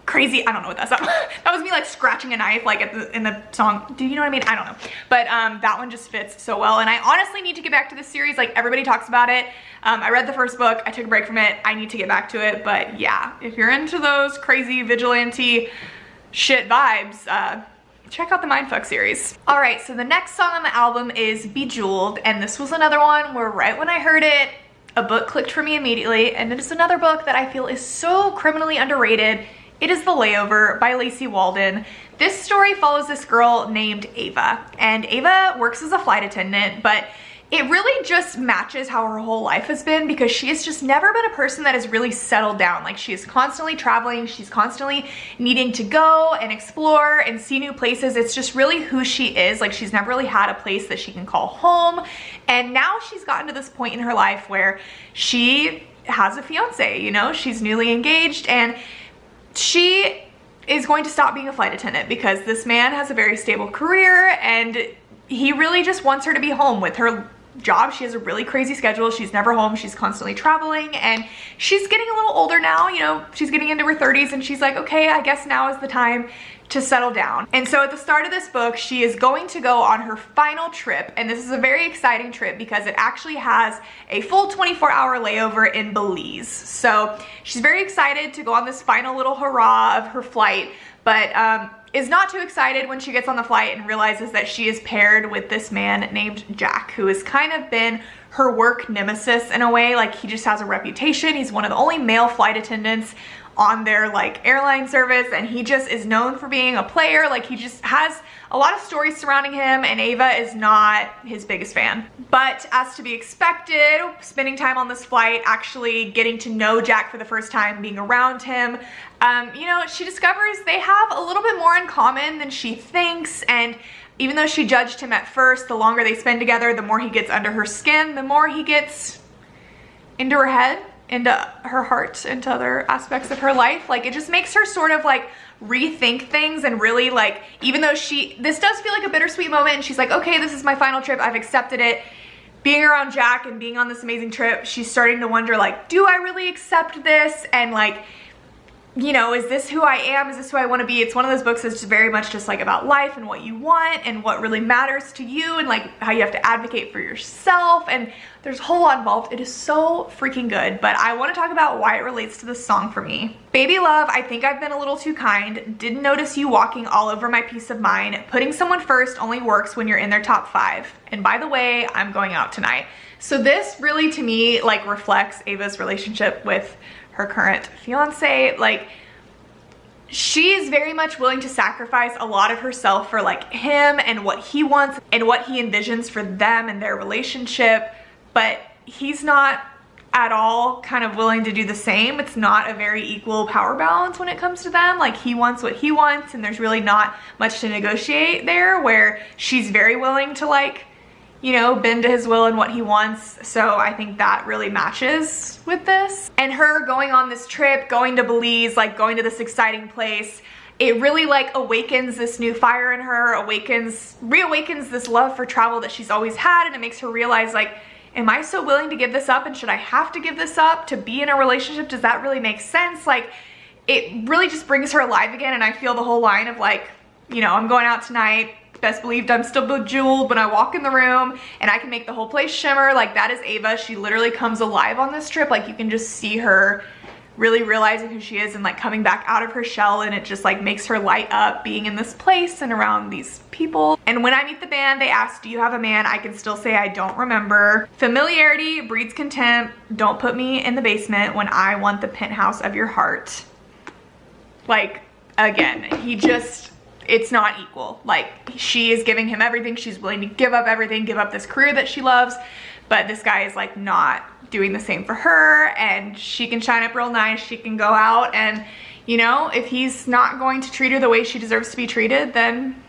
crazy. I don't know what that's. That was me like scratching a knife like in the song. Do you know what I mean? I don't know. But that one just fits so well. And I honestly need to get back to this series. Like, everybody talks about it. I read the first book. I took a break from it. I need to get back to it. But yeah, if you're into those crazy vigilante shit vibes, check out the Mindfuck series. All right, so the next song on the album is Bejeweled, and this was another one where right when I heard it, a book clicked for me immediately, and it is another book that I feel is so criminally underrated. It is The Layover by Lacey Walden. This story follows this girl named Ava, and Ava works as a flight attendant, but it really just matches how her whole life has been, because she has just never been a person that has really settled down. Like, she is constantly traveling, she's constantly needing to go and explore and see new places. It's just really who she is. Like, she's never really had a place that she can call home. And now she's gotten to this point in her life where she has a fiance, you know, she's newly engaged, and she is going to stop being a flight attendant because this man has a very stable career and he really just wants her to be home with her job. She has a really crazy schedule. She's never home. She's constantly traveling, and she's getting a little older now. You know, she's getting into her 30s, and she's like, okay, I guess now is the time to settle down. And so at the start of this book, she is going to go on her final trip, and this is a very exciting trip because it actually has a full 24-hour layover in Belize. So she's very excited to go on this final little hurrah of her flight, but is not too excited when she gets on the flight and realizes that she is paired with this man named Jack, who has kind of been her work nemesis in a way. Like, he just has a reputation. He's one of the only male flight attendants on their like airline service, and he just is known for being a player. Like, he just has a lot of stories surrounding him, and Ava is not his biggest fan. But as to be expected, spending time on this flight, actually getting to know Jack for the first time, being around him, you know, she discovers they have a little bit more in common than she thinks. And even though she judged him at first, the longer they spend together, the more he gets under her skin, the more he gets into her head, into her heart, into other aspects of her life. Like, it just makes her sort of like rethink things, and really, like, even though this does feel like a bittersweet moment, and she's like, okay, this is my final trip, I've accepted it. Being around Jack and being on this amazing trip, she's starting to wonder, like, do I really accept this? And like, you know, is this who I am? Is this who I want to be? It's one of those books that's just very much just like about life and what you want and what really matters to you, and like how you have to advocate for yourself, and there's a whole lot involved. It is so freaking good, but I want to talk about why it relates to this song for me. Baby love, I think I've been a little too kind. Didn't notice you walking all over my peace of mind. Putting someone first only works when you're in their top 5. And by the way, I'm going out tonight. So this really, to me, like reflects Ava's relationship with her current fiance. Like, she is very much willing to sacrifice a lot of herself for like him and what he wants and what he envisions for them and their relationship, but he's not at all kind of willing to do the same. It's not a very equal power balance when it comes to them. Like, he wants what he wants, and there's really not much to negotiate there, where she's very willing to, like, you know, bend to his will and what he wants. So I think that really matches with this. And her going on this trip, going to Belize, like going to this exciting place, it really like awakens this new fire in her, reawakens this love for travel that she's always had, and it makes her realize, like, am I so willing to give this up, and should I have to give this up to be in a relationship? Does that really make sense? Like, it really just brings her alive again. And I feel the whole line of like, you know, I'm going out tonight, best believed I'm still bejeweled when I walk in the room, and I can make the whole place shimmer. Like, that is Ava. She literally comes alive on this trip. Like, you can just see her really realizing who she is and like coming back out of her shell, and it just like makes her light up being in this place and around these people. And when I meet the band, they ask, do you have a man? I can still say I don't remember. Familiarity breeds contempt. Don't put me in the basement when I want the penthouse of your heart. Like, again, he just, it's not equal. Like, she is giving him everything. She's willing to give up everything, give up this career that she loves, but this guy is like not doing the same for her. And she can shine up real nice, she can go out, and you know, if he's not going to treat her the way she deserves to be treated, then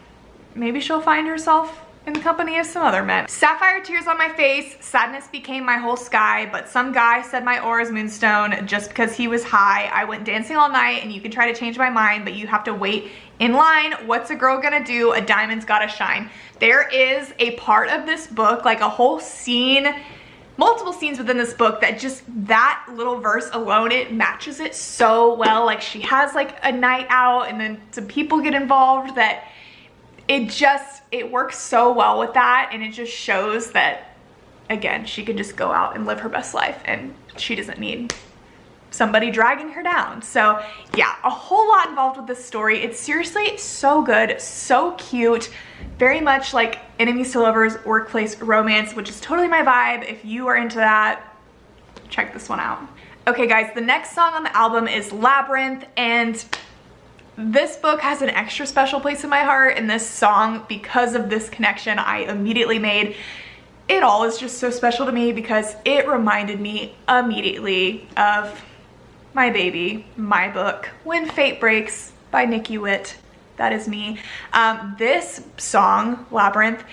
maybe she'll find herself in the company of some other men. Sapphire tears on my face, sadness became my whole sky, but some guy said my aura's moonstone just because he was high. I went dancing all night, and you can try to change my mind, but you have to wait in line. What's a girl gonna do? A diamond's gotta shine. There is a part of this book, like a whole scene, multiple scenes within this book, that just that little verse alone, it matches it so well. Like, she has like a night out, and then some people get involved, that it works so well with that. And it just shows that, again, she can just go out and live her best life, and she doesn't need somebody dragging her down. So yeah, a whole lot involved with this story. It's seriously so good, so cute, very much like enemies to lovers workplace romance, which is totally my vibe. If you are into that, check this one out. Okay guys, the next song on the album is Labyrinth, and this book has an extra special place in my heart, and this song, because of this connection I immediately made, it all is just so special to me because it reminded me immediately of my baby, my book, When Fate Breaks by Nikki Witt. That is me. This song, Labyrinth,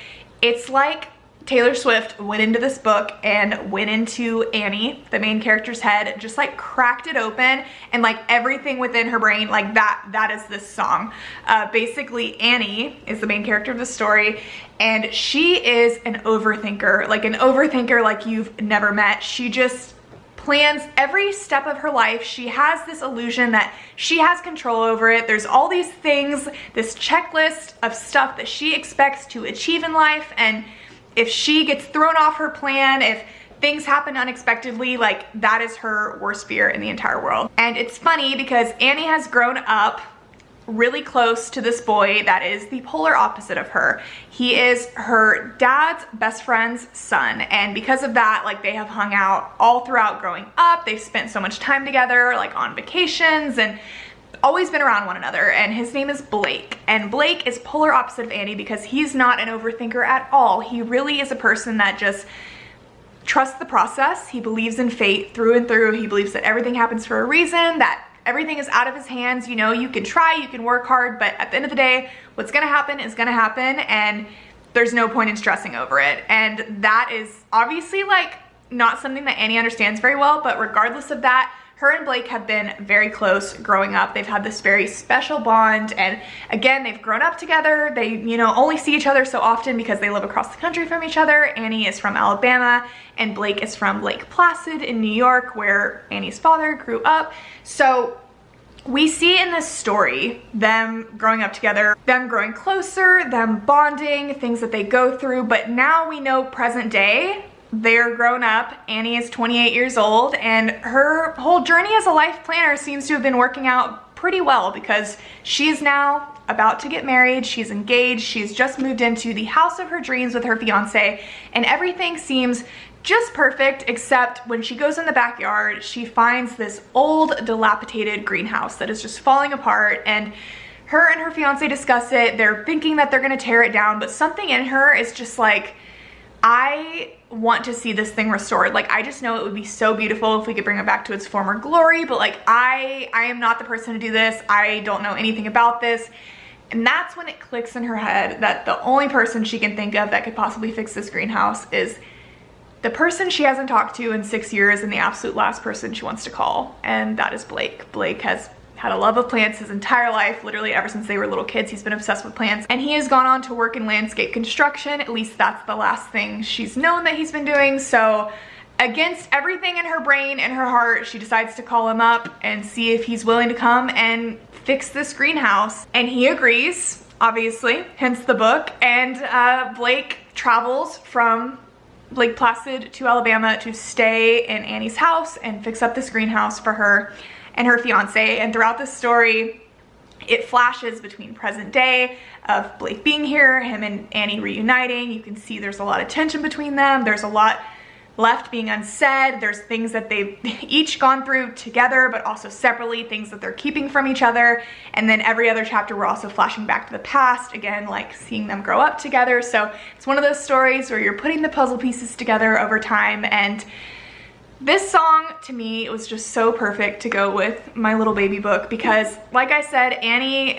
it's like Taylor Swift went into this book and went into Annie, the main character's head, just like cracked it open, and like everything within her brain, like that is this song. Basically, Annie is the main character of the story, and she is an overthinker like you've never met. She just plans every step of her life. She has this illusion that she has control over it. There's all these things, this checklist of stuff that she expects to achieve in life, and if she gets thrown off her plan, if things happen unexpectedly, like that is her worst fear in the entire world. And it's funny because Annie has grown up really close to this boy that is the polar opposite of her. He is her dad's best friend's son, and because of that, like they have hung out all throughout growing up. They've spent so much time together, like on vacations, and always been around one another. And his name is Blake, and Blake is polar opposite of Annie because he's not an overthinker at all. He really is a person that just trusts the process. He believes in fate through and through. He believes that everything happens for a reason, that everything is out of his hands. You know, you can try, you can work hard, but at the end of the day, what's gonna happen is gonna happen, and there's no point in stressing over it. And that is obviously like not something that Annie understands very well, but regardless of that, her and Blake have been very close growing up. They've had this very special bond, and again, they've grown up together. They, you know, only see each other so often because they live across the country from each other. Annie is from Alabama, and Blake is from Lake Placid in New York, where Annie's father grew up. So we see in this story them growing up together, them growing closer, them bonding, things that they go through, but now we know present day, they're grown up. Annie is 28 years old, and her whole journey as a life planner seems to have been working out pretty well because she's now about to get married. She's engaged. She's just moved into the house of her dreams with her fiance, and everything seems just perfect, except when she goes in the backyard, she finds this old, dilapidated greenhouse that is just falling apart, and her fiance discuss it. They're thinking that they're gonna tear it down, but something in her is just like, I want to see this thing restored. Like, I just know it would be so beautiful if we could bring it back to its former glory, but like I am not the person to do this. I don't know anything about this. And that's when it clicks in her head that the only person she can think of that could possibly fix this greenhouse is the person she hasn't talked to in 6 years and the absolute last person she wants to call, and that is Blake. Blake has had a love of plants his entire life. Literally ever since they were little kids, he's been obsessed with plants, and he has gone on to work in landscape construction. At least that's the last thing she's known that he's been doing. So against everything in her brain and her heart, she decides to call him up and see if he's willing to come and fix this greenhouse, and he agrees, obviously, hence the book. And Blake travels from Lake Placid to Alabama to stay in Annie's house and fix up this greenhouse for her and her fiance. And throughout this story, it flashes between present day of Blake being here, him and Annie reuniting. You can see there's a lot of tension between them. There's a lot left being unsaid. There's things that they've each gone through together, but also separately, things that they're keeping from each other. And then every other chapter, we're also flashing back to the past, again, like seeing them grow up together. So it's one of those stories where you're putting the puzzle pieces together over time. And this song, to me, it was just so perfect to go with my little baby book because, like I said, Annie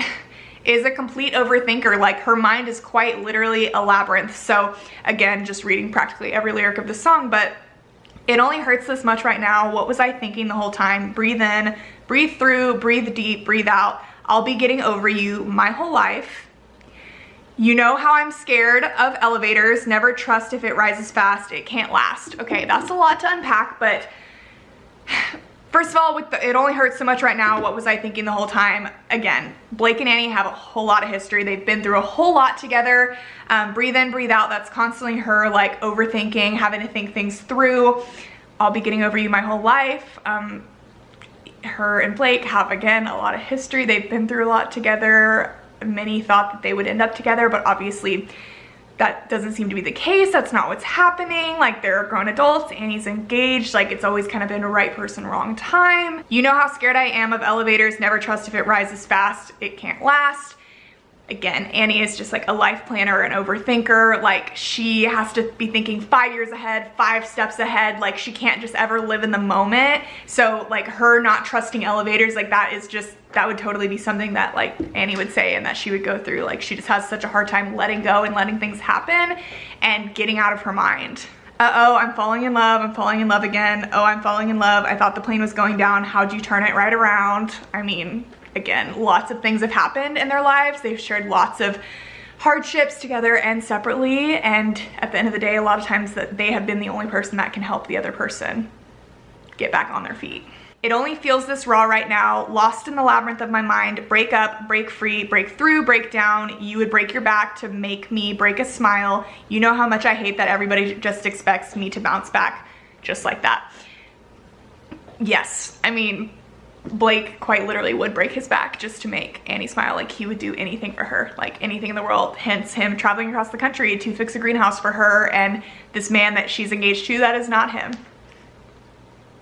is a complete overthinker. Like, her mind is quite literally a labyrinth. So again, just reading practically every lyric of the song, but it only hurts this much right now. What was I thinking the whole time? Breathe in, breathe through, breathe deep, breathe out. I'll be getting over you my whole life. You know how I'm scared of elevators. Never trust if it rises fast, it can't last. Okay, that's a lot to unpack, but first of all, it only hurts so much right now. What was I thinking the whole time? Again, Blake and Annie have a whole lot of history. They've been through a whole lot together. Breathe in, breathe out. That's constantly her like overthinking, having to think things through. I'll be getting over you my whole life. Her and Blake have, again, a lot of history. They've been through a lot together. Many thought that they would end up together, but obviously that doesn't seem to be the case. That's not what's happening. Like, they're grown adults. Annie's engaged. Like, it's always kind of been a right person, wrong time. You know how scared I am of elevators. Never trust if it rises fast, it can't last. again, Annie is just like a life planner, an overthinker. Like, she has to be thinking 5 years ahead, 5 steps ahead. Like, she can't just ever live in the moment. So like, her not trusting elevators, like that is just, that would totally be something that like Annie would say and that she would go through. Like, she just has such a hard time letting go and letting things happen and getting out of her mind. Uh-oh, I'm falling in love. I'm falling in love again. Oh, I'm falling in love. I thought the plane was going down. How'd you turn it right around? I mean, again, lots of things have happened in their lives. They've shared lots of hardships together and separately. And at the end of the day, a lot of times that they have been the only person that can help the other person get back on their feet. It only feels this raw right now, lost in the labyrinth of my mind. Break up, break free, break through, break down. You would break your back to make me break a smile. You know how much I hate that everybody just expects me to bounce back just like that. Yes, I mean, Blake quite literally would break his back just to make Annie smile. Like, he would do anything for her, like anything in the world. Hence him traveling across the country to fix a greenhouse for her and this man that she's engaged to that is not him.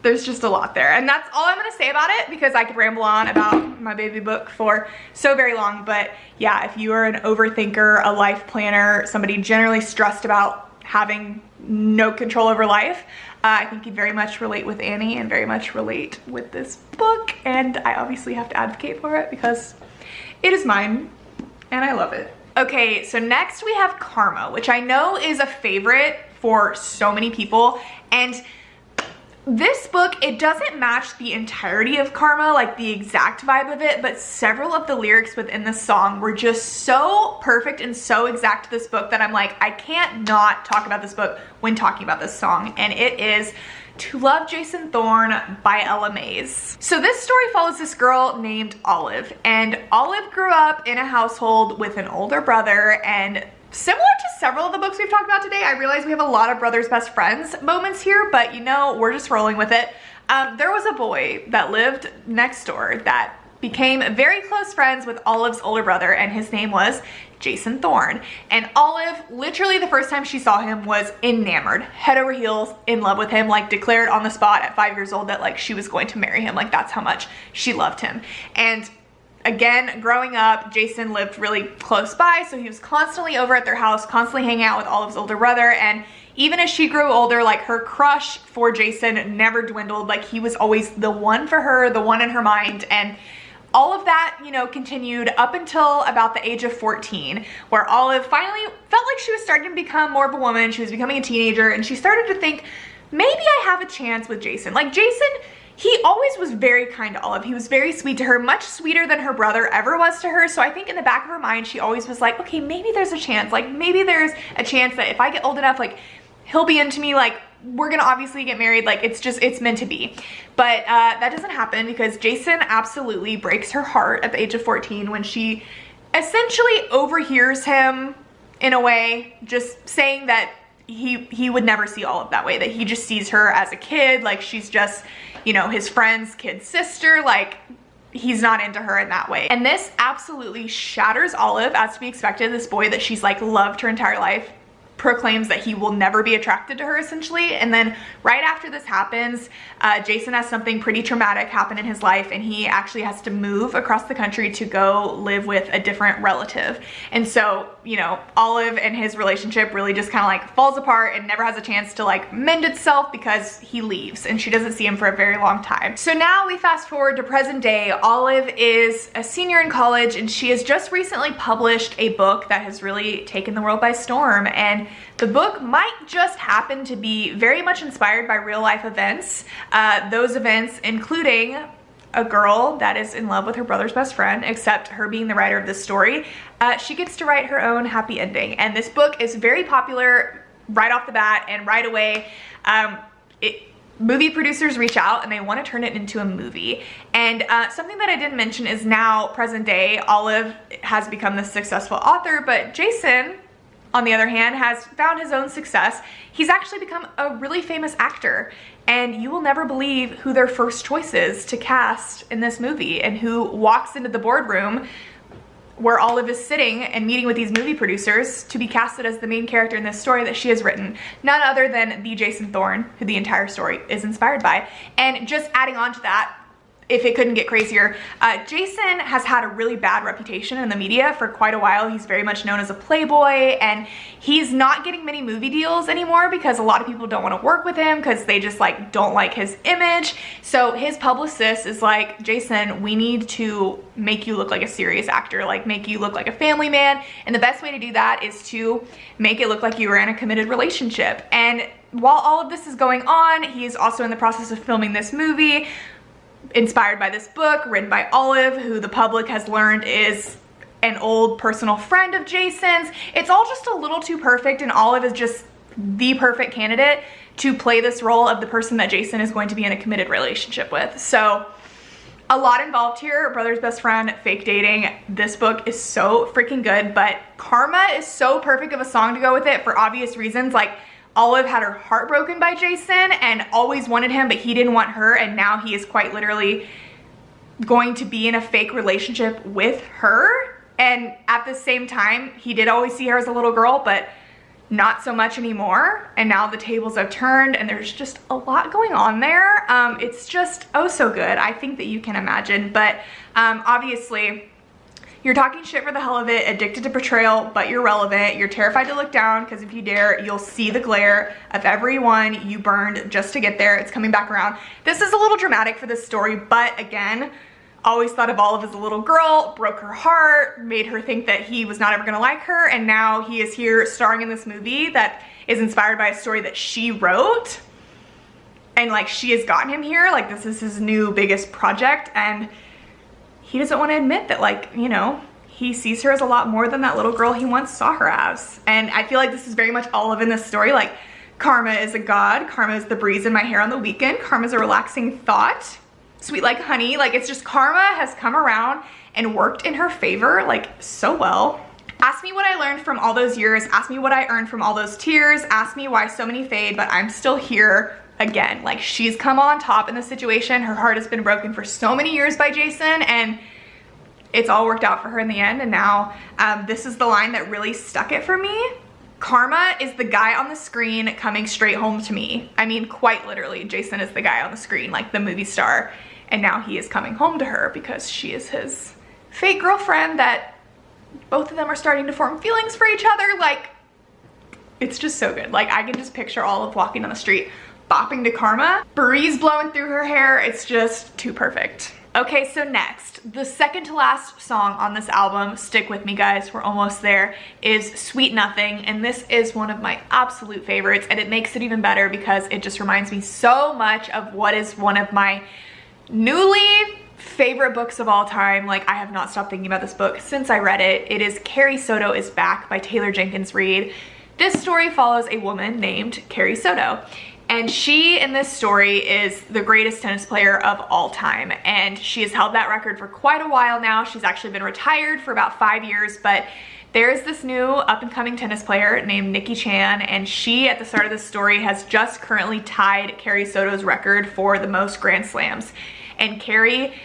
There's just a lot there, and that's all I'm gonna say about it, because I could ramble on about my baby book for so very long. But yeah, if you are an overthinker, a life planner, somebody generally stressed about having no control over life, I think you'd very much relate with Annie and very much relate with this book. And I obviously have to advocate for it because it is mine and I love it. Okay, so next we have Karma, which I know is a favorite for so many people. And this book, it doesn't match the entirety of Karma, like the exact vibe of it, but several of the lyrics within the song were just so perfect and so exact to this book that I'm like, I can't not talk about this book when talking about this song. And it is To Love Jason Thorne by Ella Mays. So this story follows this girl named Olive, and Olive grew up in a household with an older brother, and similar to several of the books we've talked about today, I realize we have a lot of brothers best friends moments here, but you know, we're just rolling with it. There was a boy that lived next door that became very close friends with Olive's older brother, and his name was Jason Thorne. And Olive, literally the first time she saw him, was enamored, head over heels in love with him, like declared on the spot at 5 years old that like she was going to marry him. Like, that's how much she loved him. And again, growing up, Jason lived really close by, so he was constantly over at their house, constantly hanging out with Olive's older brother. And even as she grew older, like, her crush for Jason never dwindled. Like, he was always the one for her, the one in her mind. And all of that, you know, continued up until about the age of 14, where Olive finally felt like she was starting to become more of a woman. She was becoming a teenager, and she started to think, maybe I have a chance with Jason. Like, Jason, he always was very kind to Olive. He was very sweet to her, much sweeter than her brother ever was to her. So I think in the back of her mind, she always was like, okay, maybe there's a chance. Like, maybe there's a chance that if I get old enough, like, he'll be into me. Like, we're gonna obviously get married. Like, it's meant to be. But that doesn't happen, because Jason absolutely breaks her heart at the age of 14 when she essentially overhears him in a way, just saying that he would never see Olive that way, that he just sees her as a kid, like she's just, you know, his friend's kid sister. Like, he's not into her in that way. And this absolutely shatters Olive, as to be expected. This boy that she's like loved her entire life proclaims that he will never be attracted to her, essentially. And then right after this happens, Jason has something pretty traumatic happen in his life, and he actually has to move across the country to go live with a different relative. And so, you know, Olive and his relationship really just kind of like falls apart and never has a chance to like mend itself, because he leaves and she doesn't see him for a very long time. So now we fast forward to present day. Olive is a senior in college, and she has just recently published a book that has really taken the world by storm. And the book might just happen to be very much inspired by real life events. Those events including a girl that is in love with her brother's best friend, except her being the writer of this story, she gets to write her own happy ending. And this book is very popular right off the bat, and right away, movie producers reach out and they want to turn it into a movie. And something that I didn't mention is now, present day, Olive has become this successful author, but Jason, on the other hand, has found his own success. He's actually become a really famous actor, and you will never believe who their first choice is to cast in this movie, and who walks into the boardroom where Olive is sitting and meeting with these movie producers to be casted as the main character in this story that she has written. None other than the Jason Thorne, who the entire story is inspired by. And just adding on to that, if it couldn't get crazier. Jason has had a really bad reputation in the media for quite a while. He's very much known as a playboy, and he's not getting many movie deals anymore because a lot of people don't want to work with him because they just like don't like his image. So his publicist is like, Jason, we need to make you look like a serious actor, like make you look like a family man. And the best way to do that is to make it look like you were in a committed relationship. And while all of this is going on, he is also in the process of filming this movie inspired by this book written by Olive, who the public has learned is an old personal friend of Jason's. It's all just a little too perfect, and Olive is just the perfect candidate to play this role of the person that Jason is going to be in a committed relationship with. So a lot involved here. Brother's best friend, fake dating. This book is so freaking good, but Karma is so perfect of a song to go with it for obvious reasons. Like, Olive had her heart broken by Jason and always wanted him, but he didn't want her, and now he is quite literally going to be in a fake relationship with her. And at the same time, he did always see her as a little girl, but not so much anymore. And now the tables have turned, and there's just a lot going on there. It's just oh so good. I think that you can imagine, but obviously, you're talking shit for the hell of it, addicted to betrayal, but you're relevant. You're terrified to look down because if you dare, you'll see the glare of everyone you burned just to get there. It's coming back around. This is a little dramatic for this story, but again, always thought of Olive as a little girl, broke her heart, made her think that he was not ever gonna like her, and now he is here starring in this movie that is inspired by a story that she wrote. And like, she has gotten him here, like this is his new biggest project, and he doesn't want to admit that, like, you know, he sees her as a lot more than that little girl he once saw her as. And I feel like this is very much Olive in this story. Like, Karma is a god. Karma is the breeze in my hair on the weekend. Karma is a relaxing thought. Sweet like honey. Like, it's just Karma has come around and worked in her favor, like, so well. Ask me what I learned from all those years. Ask me what I earned from all those tears. Ask me why so many fade, but I'm still here again. Like, she's come on top in this situation. Her heart has been broken for so many years by Jason, and it's all worked out for her in the end. And now this is the line that really stuck it for me. Karma is the guy on the screen coming straight home to me. I mean, quite literally, Jason is the guy on the screen, like the movie star, and now he is coming home to her because she is his fake girlfriend that both of them are starting to form feelings for each other. Like, it's just so good. Like, I can just picture Olive walking down the street bopping to Karma, breeze blowing through her hair. It's just too perfect. Okay, so next, the second to last song on this album, stick with me guys, we're almost there, is Sweet Nothing, and this is one of my absolute favorites, and it makes it even better because it just reminds me so much of what is one of my newly favorite books of all time. Like, I have not stopped thinking about this book since I read it. It is Carrie Soto is Back by Taylor Jenkins Reid. This story follows a woman named Carrie Soto. And she, in this story, is the greatest tennis player of all time. And she has held that record for quite a while now. She's actually been retired for about 5 years, but there's this new up-and-coming tennis player named Nikki Chan, and she, at the start of this story, has just currently tied Carrie Soto's record for the most Grand Slams. And Carrie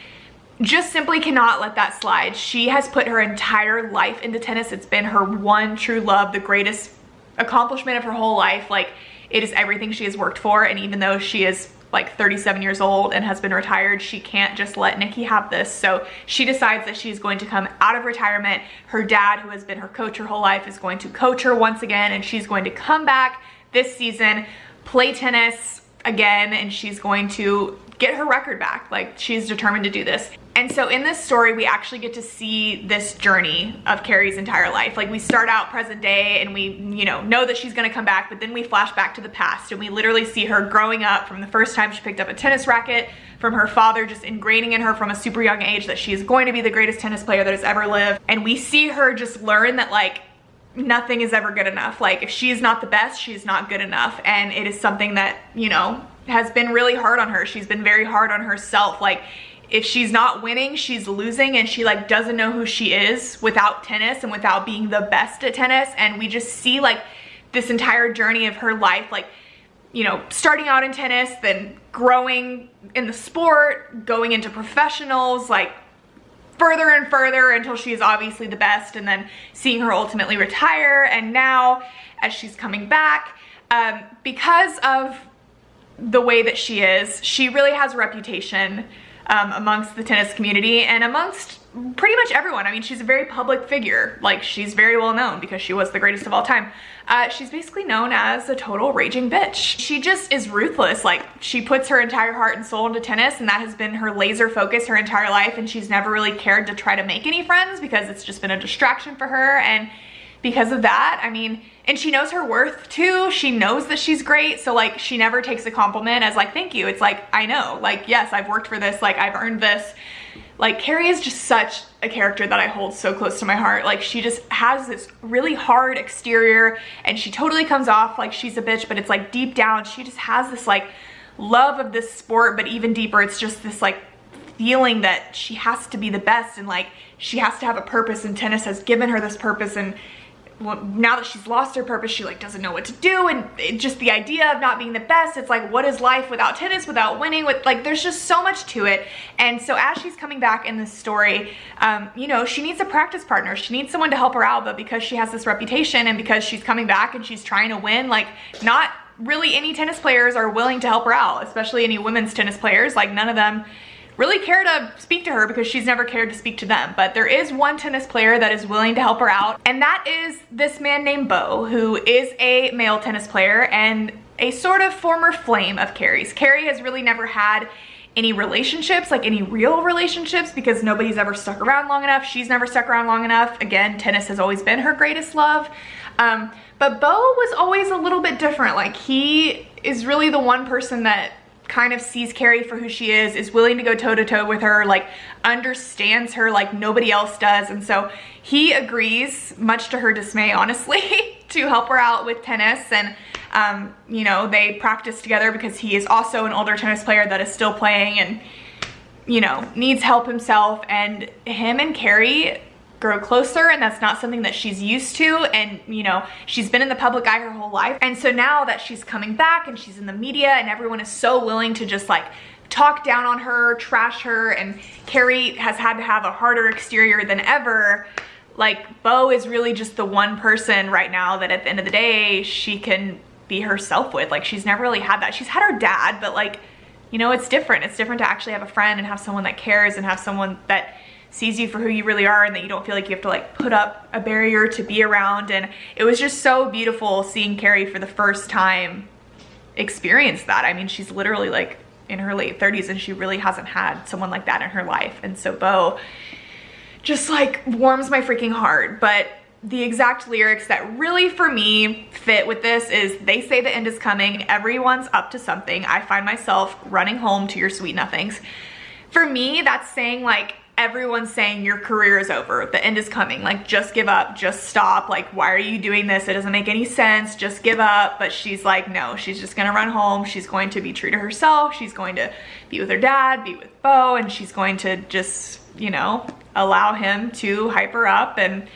just simply cannot let that slide. She has put her entire life into tennis. It's been her one true love, the greatest accomplishment of her whole life. Like, it is everything she has worked for, and even though she is like 37 years old and has been retired, she can't just let Nikki have this. So she decides that she's going to come out of retirement. Her dad, who has been her coach her whole life, is going to coach her once again, and she's going to come back this season, play tennis again, and she's going to get her record back. Like, she's determined to do this. And so in this story, we actually get to see this journey of Carrie's entire life. Like, we start out present day and we, you know that she's gonna come back, but then we flash back to the past and we literally see her growing up from the first time she picked up a tennis racket, from her father just ingraining in her from a super young age that she is going to be the greatest tennis player that has ever lived. And we see her just learn that, like, nothing is ever good enough. Like, if she's not the best, she's not good enough. And it is something that, you know, has been really hard on her. She's been very hard on herself. Like, if she's not winning, she's losing, and she like doesn't know who she is without tennis and without being the best at tennis. And we just see like this entire journey of her life, like, you know, starting out in tennis, then growing in the sport, going into professionals, like further and further until she is obviously the best, and then seeing her ultimately retire. And now as she's coming back, because of the way that she is. She really has a reputation amongst the tennis community and amongst pretty much everyone. I mean, she's a very public figure. Like, she's very well known because she was the greatest of all time. She's basically known as a total raging bitch. She just is ruthless. Like, she puts her entire heart and soul into tennis, and that has been her laser focus her entire life, and she's never really cared to try to make any friends because it's just been a distraction for her. And because of that, I mean, and she knows her worth too. She knows that she's great. So like, she never takes a compliment as like, thank you. It's like, I know, like, yes, I've worked for this. Like, I've earned this. Like, Carrie is just such a character that I hold so close to my heart. Like, she just has this really hard exterior and she totally comes off like she's a bitch, but it's like deep down, she just has this like love of this sport, but even deeper, it's just this like feeling that she has to be the best and like she has to have a purpose, and tennis has given her this purpose. And now that she's lost her purpose, she like doesn't know what to do, and just the idea of not being the best, it's like, what is life without tennis, without winning, with like, there's just so much to it. And so as she's coming back in this story, you know, she needs a practice partner, she needs someone to help her out, but because she has this reputation and because she's coming back and she's trying to win, like, not really any tennis players are willing to help her out, especially any women's tennis players. Like, none of them really care to speak to her because she's never cared to speak to them. But there is one tennis player that is willing to help her out, and that is this man named Bo, who is a male tennis player and a sort of former flame of Carrie's. Carrie has really never had any relationships, like any real relationships, because nobody's ever stuck around long enough. She's never stuck around long enough. Again, tennis has always been her greatest love. But Bo was always a little bit different. Like, he is really the one person that kind of sees Carrie for who she is willing to go toe-to-toe with her, like understands her like nobody else does. And so he agrees, much to her dismay, honestly, to help her out with tennis. And you know, they practice together because he is also an older tennis player that is still playing and, you know, needs help himself. And him and Carrie grow closer, and that's not something that she's used to. And you know, she's been in the public eye her whole life, and so now that she's coming back and she's in the media and everyone is so willing to just like talk down on her, trash her, and Carrie has had to have a harder exterior than ever, like, Bo is really just the one person right now that at the end of the day she can be herself with. Like, she's never really had that. She's had her dad, but like, you know, it's different. It's different to actually have a friend and have someone that cares and have someone that sees you for who you really are, and that you don't feel like you have to like put up a barrier to be around. And it was just so beautiful seeing Carrie for the first time experience that. I mean, she's literally like in her late 30s and she really hasn't had someone like that in her life. And so Bo just like warms my freaking heart. But the exact lyrics that really for me fit with this is, they say the end is coming, everyone's up to something, I find myself running home to your sweet nothings. For me, that's saying like, everyone's saying your career is over, the end is coming, like, just give up, just stop, like, why are you doing this, it doesn't make any sense, just give up. But she's like, no, she's just gonna run home, she's going to be true to herself, she's going to be with her dad, be with Bo, and she's going to just, you know, allow him to hype her up and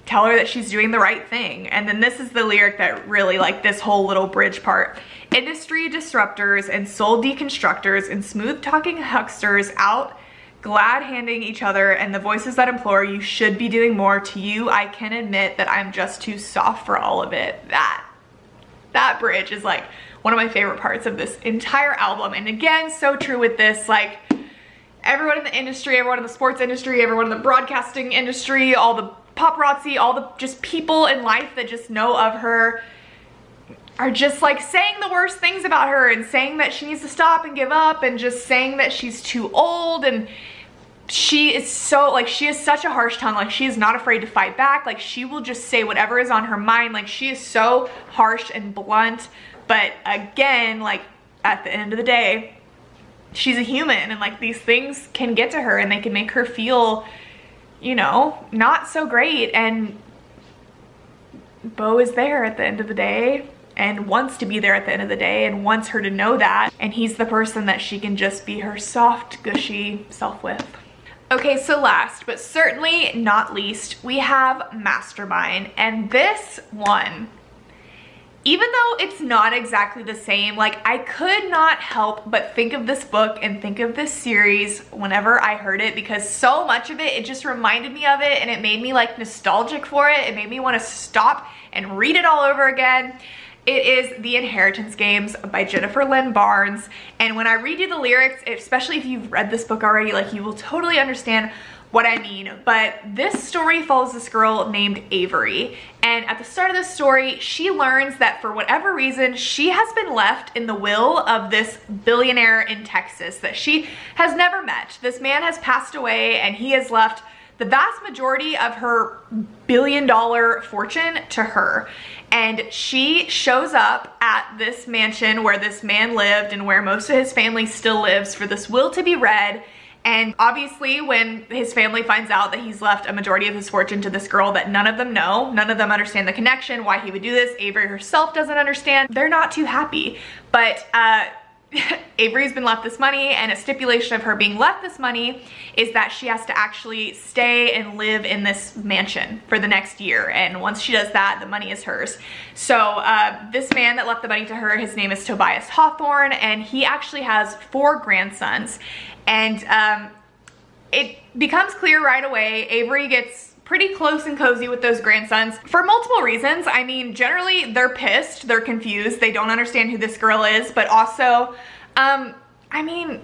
tell her that she's doing the right thing. And then this is the lyric that really, like, this whole little bridge part: industry disruptors and soul deconstructors and smooth talking hucksters out glad handing each other, and the voices that implore you should be doing more. To you I can admit that I'm just too soft for all of it. That bridge is like one of my favorite parts of this entire album. And again, so true with this, like, everyone in the industry, everyone in the sports industry, everyone in the broadcasting industry, all the paparazzi, all the just people in life that just know of her are just like saying the worst things about her and saying that she needs to stop and give up and just saying that she's too old. And she is so, like, she is such a harsh tongue. Like, she is not afraid to fight back. Like, she will just say whatever is on her mind. Like, she is so harsh and blunt. But again, like, at the end of the day, she's a human, and like, these things can get to her and they can make her feel, you know, not so great. And Bo is there at the end of the day and wants to be there at the end of the day and wants her to know that. And he's the person that she can just be her soft, gushy self with. Okay, so last but certainly not least, we have Mastermind. And this one, even though it's not exactly the same, like, I could not help but think of this book and think of this series whenever I heard it, because so much of it, it just reminded me of it and it made me like nostalgic for it. It made me want to stop and read it all over again. It is The Inheritance Games by Jennifer Lynn Barnes. And when I read you the lyrics, especially if you've read this book already, like you will totally understand what I mean. But this story follows this girl named Avery. And at the start of this story, she learns that for whatever reason, she has been left in the will of this billionaire in Texas that she has never met. This man has passed away and he has left the vast majority of her billion-dollar fortune to her. And she shows up at this mansion where this man lived and where most of his family still lives for this will to be read. And obviously when his family finds out that he's left a majority of his fortune to this girl that none of them know, none of them understand the connection, why he would do this, Avery herself doesn't understand, they're not too happy. But Avery's been left this money, and a stipulation of her being left this money is that she has to actually stay and live in this mansion for the next year. And once she does that, the money is hers. So this man that left the money to her, his name is Tobias Hawthorne, and he actually has 4 grandsons. And it becomes clear right away, Avery gets pretty close and cozy with those grandsons for multiple reasons. I mean, generally they're pissed, they're confused, they don't understand who this girl is, but also, I mean,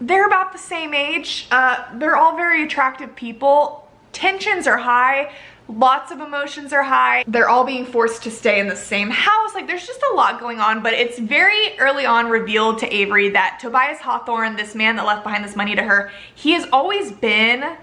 they're about the same age. They're all very attractive people. Tensions are high. Lots of emotions are high. They're all being forced to stay in the same house. Like, there's just a lot going on, but it's very early on revealed to Avery that Tobias Hawthorne, this man that left behind this money to her, he has always been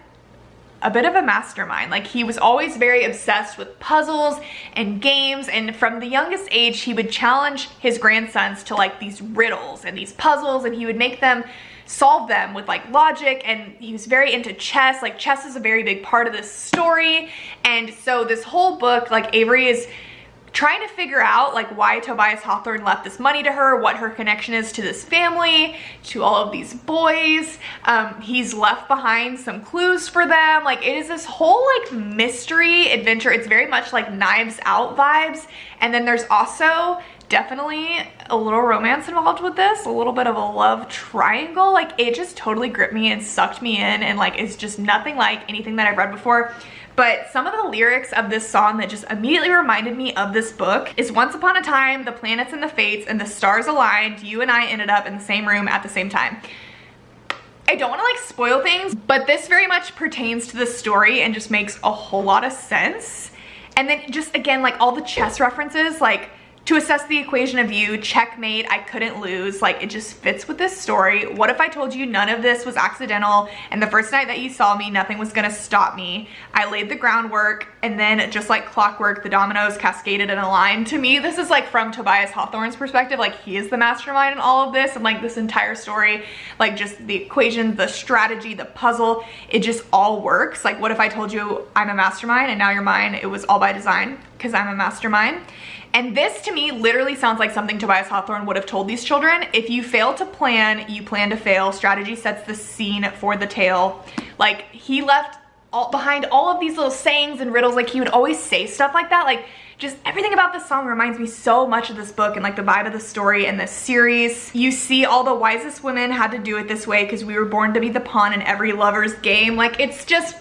a bit of a mastermind. Like, he was always very obsessed with puzzles and games, and from the youngest age he would challenge his grandsons to like these riddles and these puzzles, and he would make them solve them with like logic. And he was very into chess. Like, chess is a very big part of this story. And so this whole book, like, Avery is trying to figure out like why Tobias Hawthorne left this money to her, what her connection is to this family, to all of these boys. He's left behind some clues for them. Like, it is this whole like mystery adventure. It's very much like Knives Out vibes. And then there's also definitely a little romance involved with this, a little bit of a love triangle. Like, it just totally gripped me and sucked me in, and like it's just nothing like anything that I've read before. But some of the lyrics of this song that just immediately reminded me of this book is, once upon a time, the planets and the fates and the stars aligned, you and I ended up in the same room at the same time. I don't want to like spoil things, but this very much pertains to the story and just makes a whole lot of sense. And then just again, like all the chess references, like, to assess the equation of you, checkmate, I couldn't lose. Like, it just fits with this story. What if I told you none of this was accidental, and the first night that you saw me, nothing was gonna stop me? I laid the groundwork, and then just like clockwork, the dominoes cascaded in a line. To me, this is like from Tobias Hawthorne's perspective. Like, he is the mastermind in all of this, and like this entire story, like just the equation, the strategy, the puzzle, it just all works. Like, what if I told you I'm a mastermind and now you're mine? It was all by design because I'm a mastermind. And this to me literally sounds like something Tobias Hawthorne would have told these children. If you fail to plan, you plan to fail. Strategy sets the scene for the tale. Like, he left behind all of these little sayings and riddles. Like, he would always say stuff like that. Like, just everything about this song reminds me so much of this book and like the vibe of the story and this series. You see, all the wisest women had to do it this way because we were born to be the pawn in every lover's game. Like, it's just,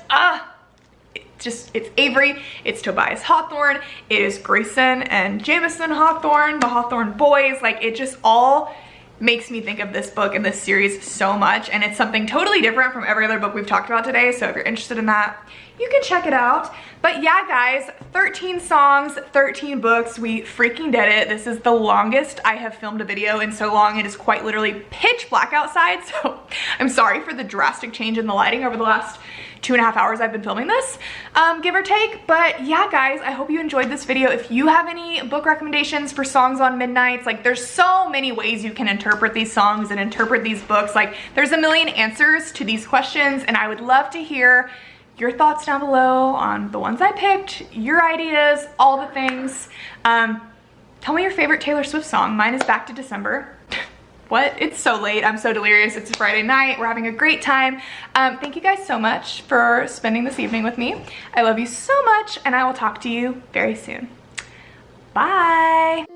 it's Avery, it's Tobias Hawthorne, it is Grayson and Jameson Hawthorne, the Hawthorne boys. Like, it just all makes me think of this book and this series so much, and it's something totally different from every other book we've talked about today. So if you're interested in that, you can check it out. But yeah, guys, 13 songs, 13 books, we freaking did it. This is the longest I have filmed a video in so long. It is quite literally pitch black outside, so I'm sorry for the drastic change in the lighting over the last 2.5 hours I've been filming this, give or take. But yeah, guys, I hope you enjoyed this video. If you have any book recommendations for songs on midnights, like, there's so many ways you can interpret these songs and interpret these books. Like, there's a million answers to these questions, and I would love to hear your thoughts down below on the ones I picked, your ideas, all the things. Tell me your favorite Taylor Swift song. Mine is Back to December. What? It's so late. I'm so delirious. It's a Friday night. We're having a great time. Thank you guys so much for spending this evening with me. I love you so much, and I will talk to you very soon. Bye.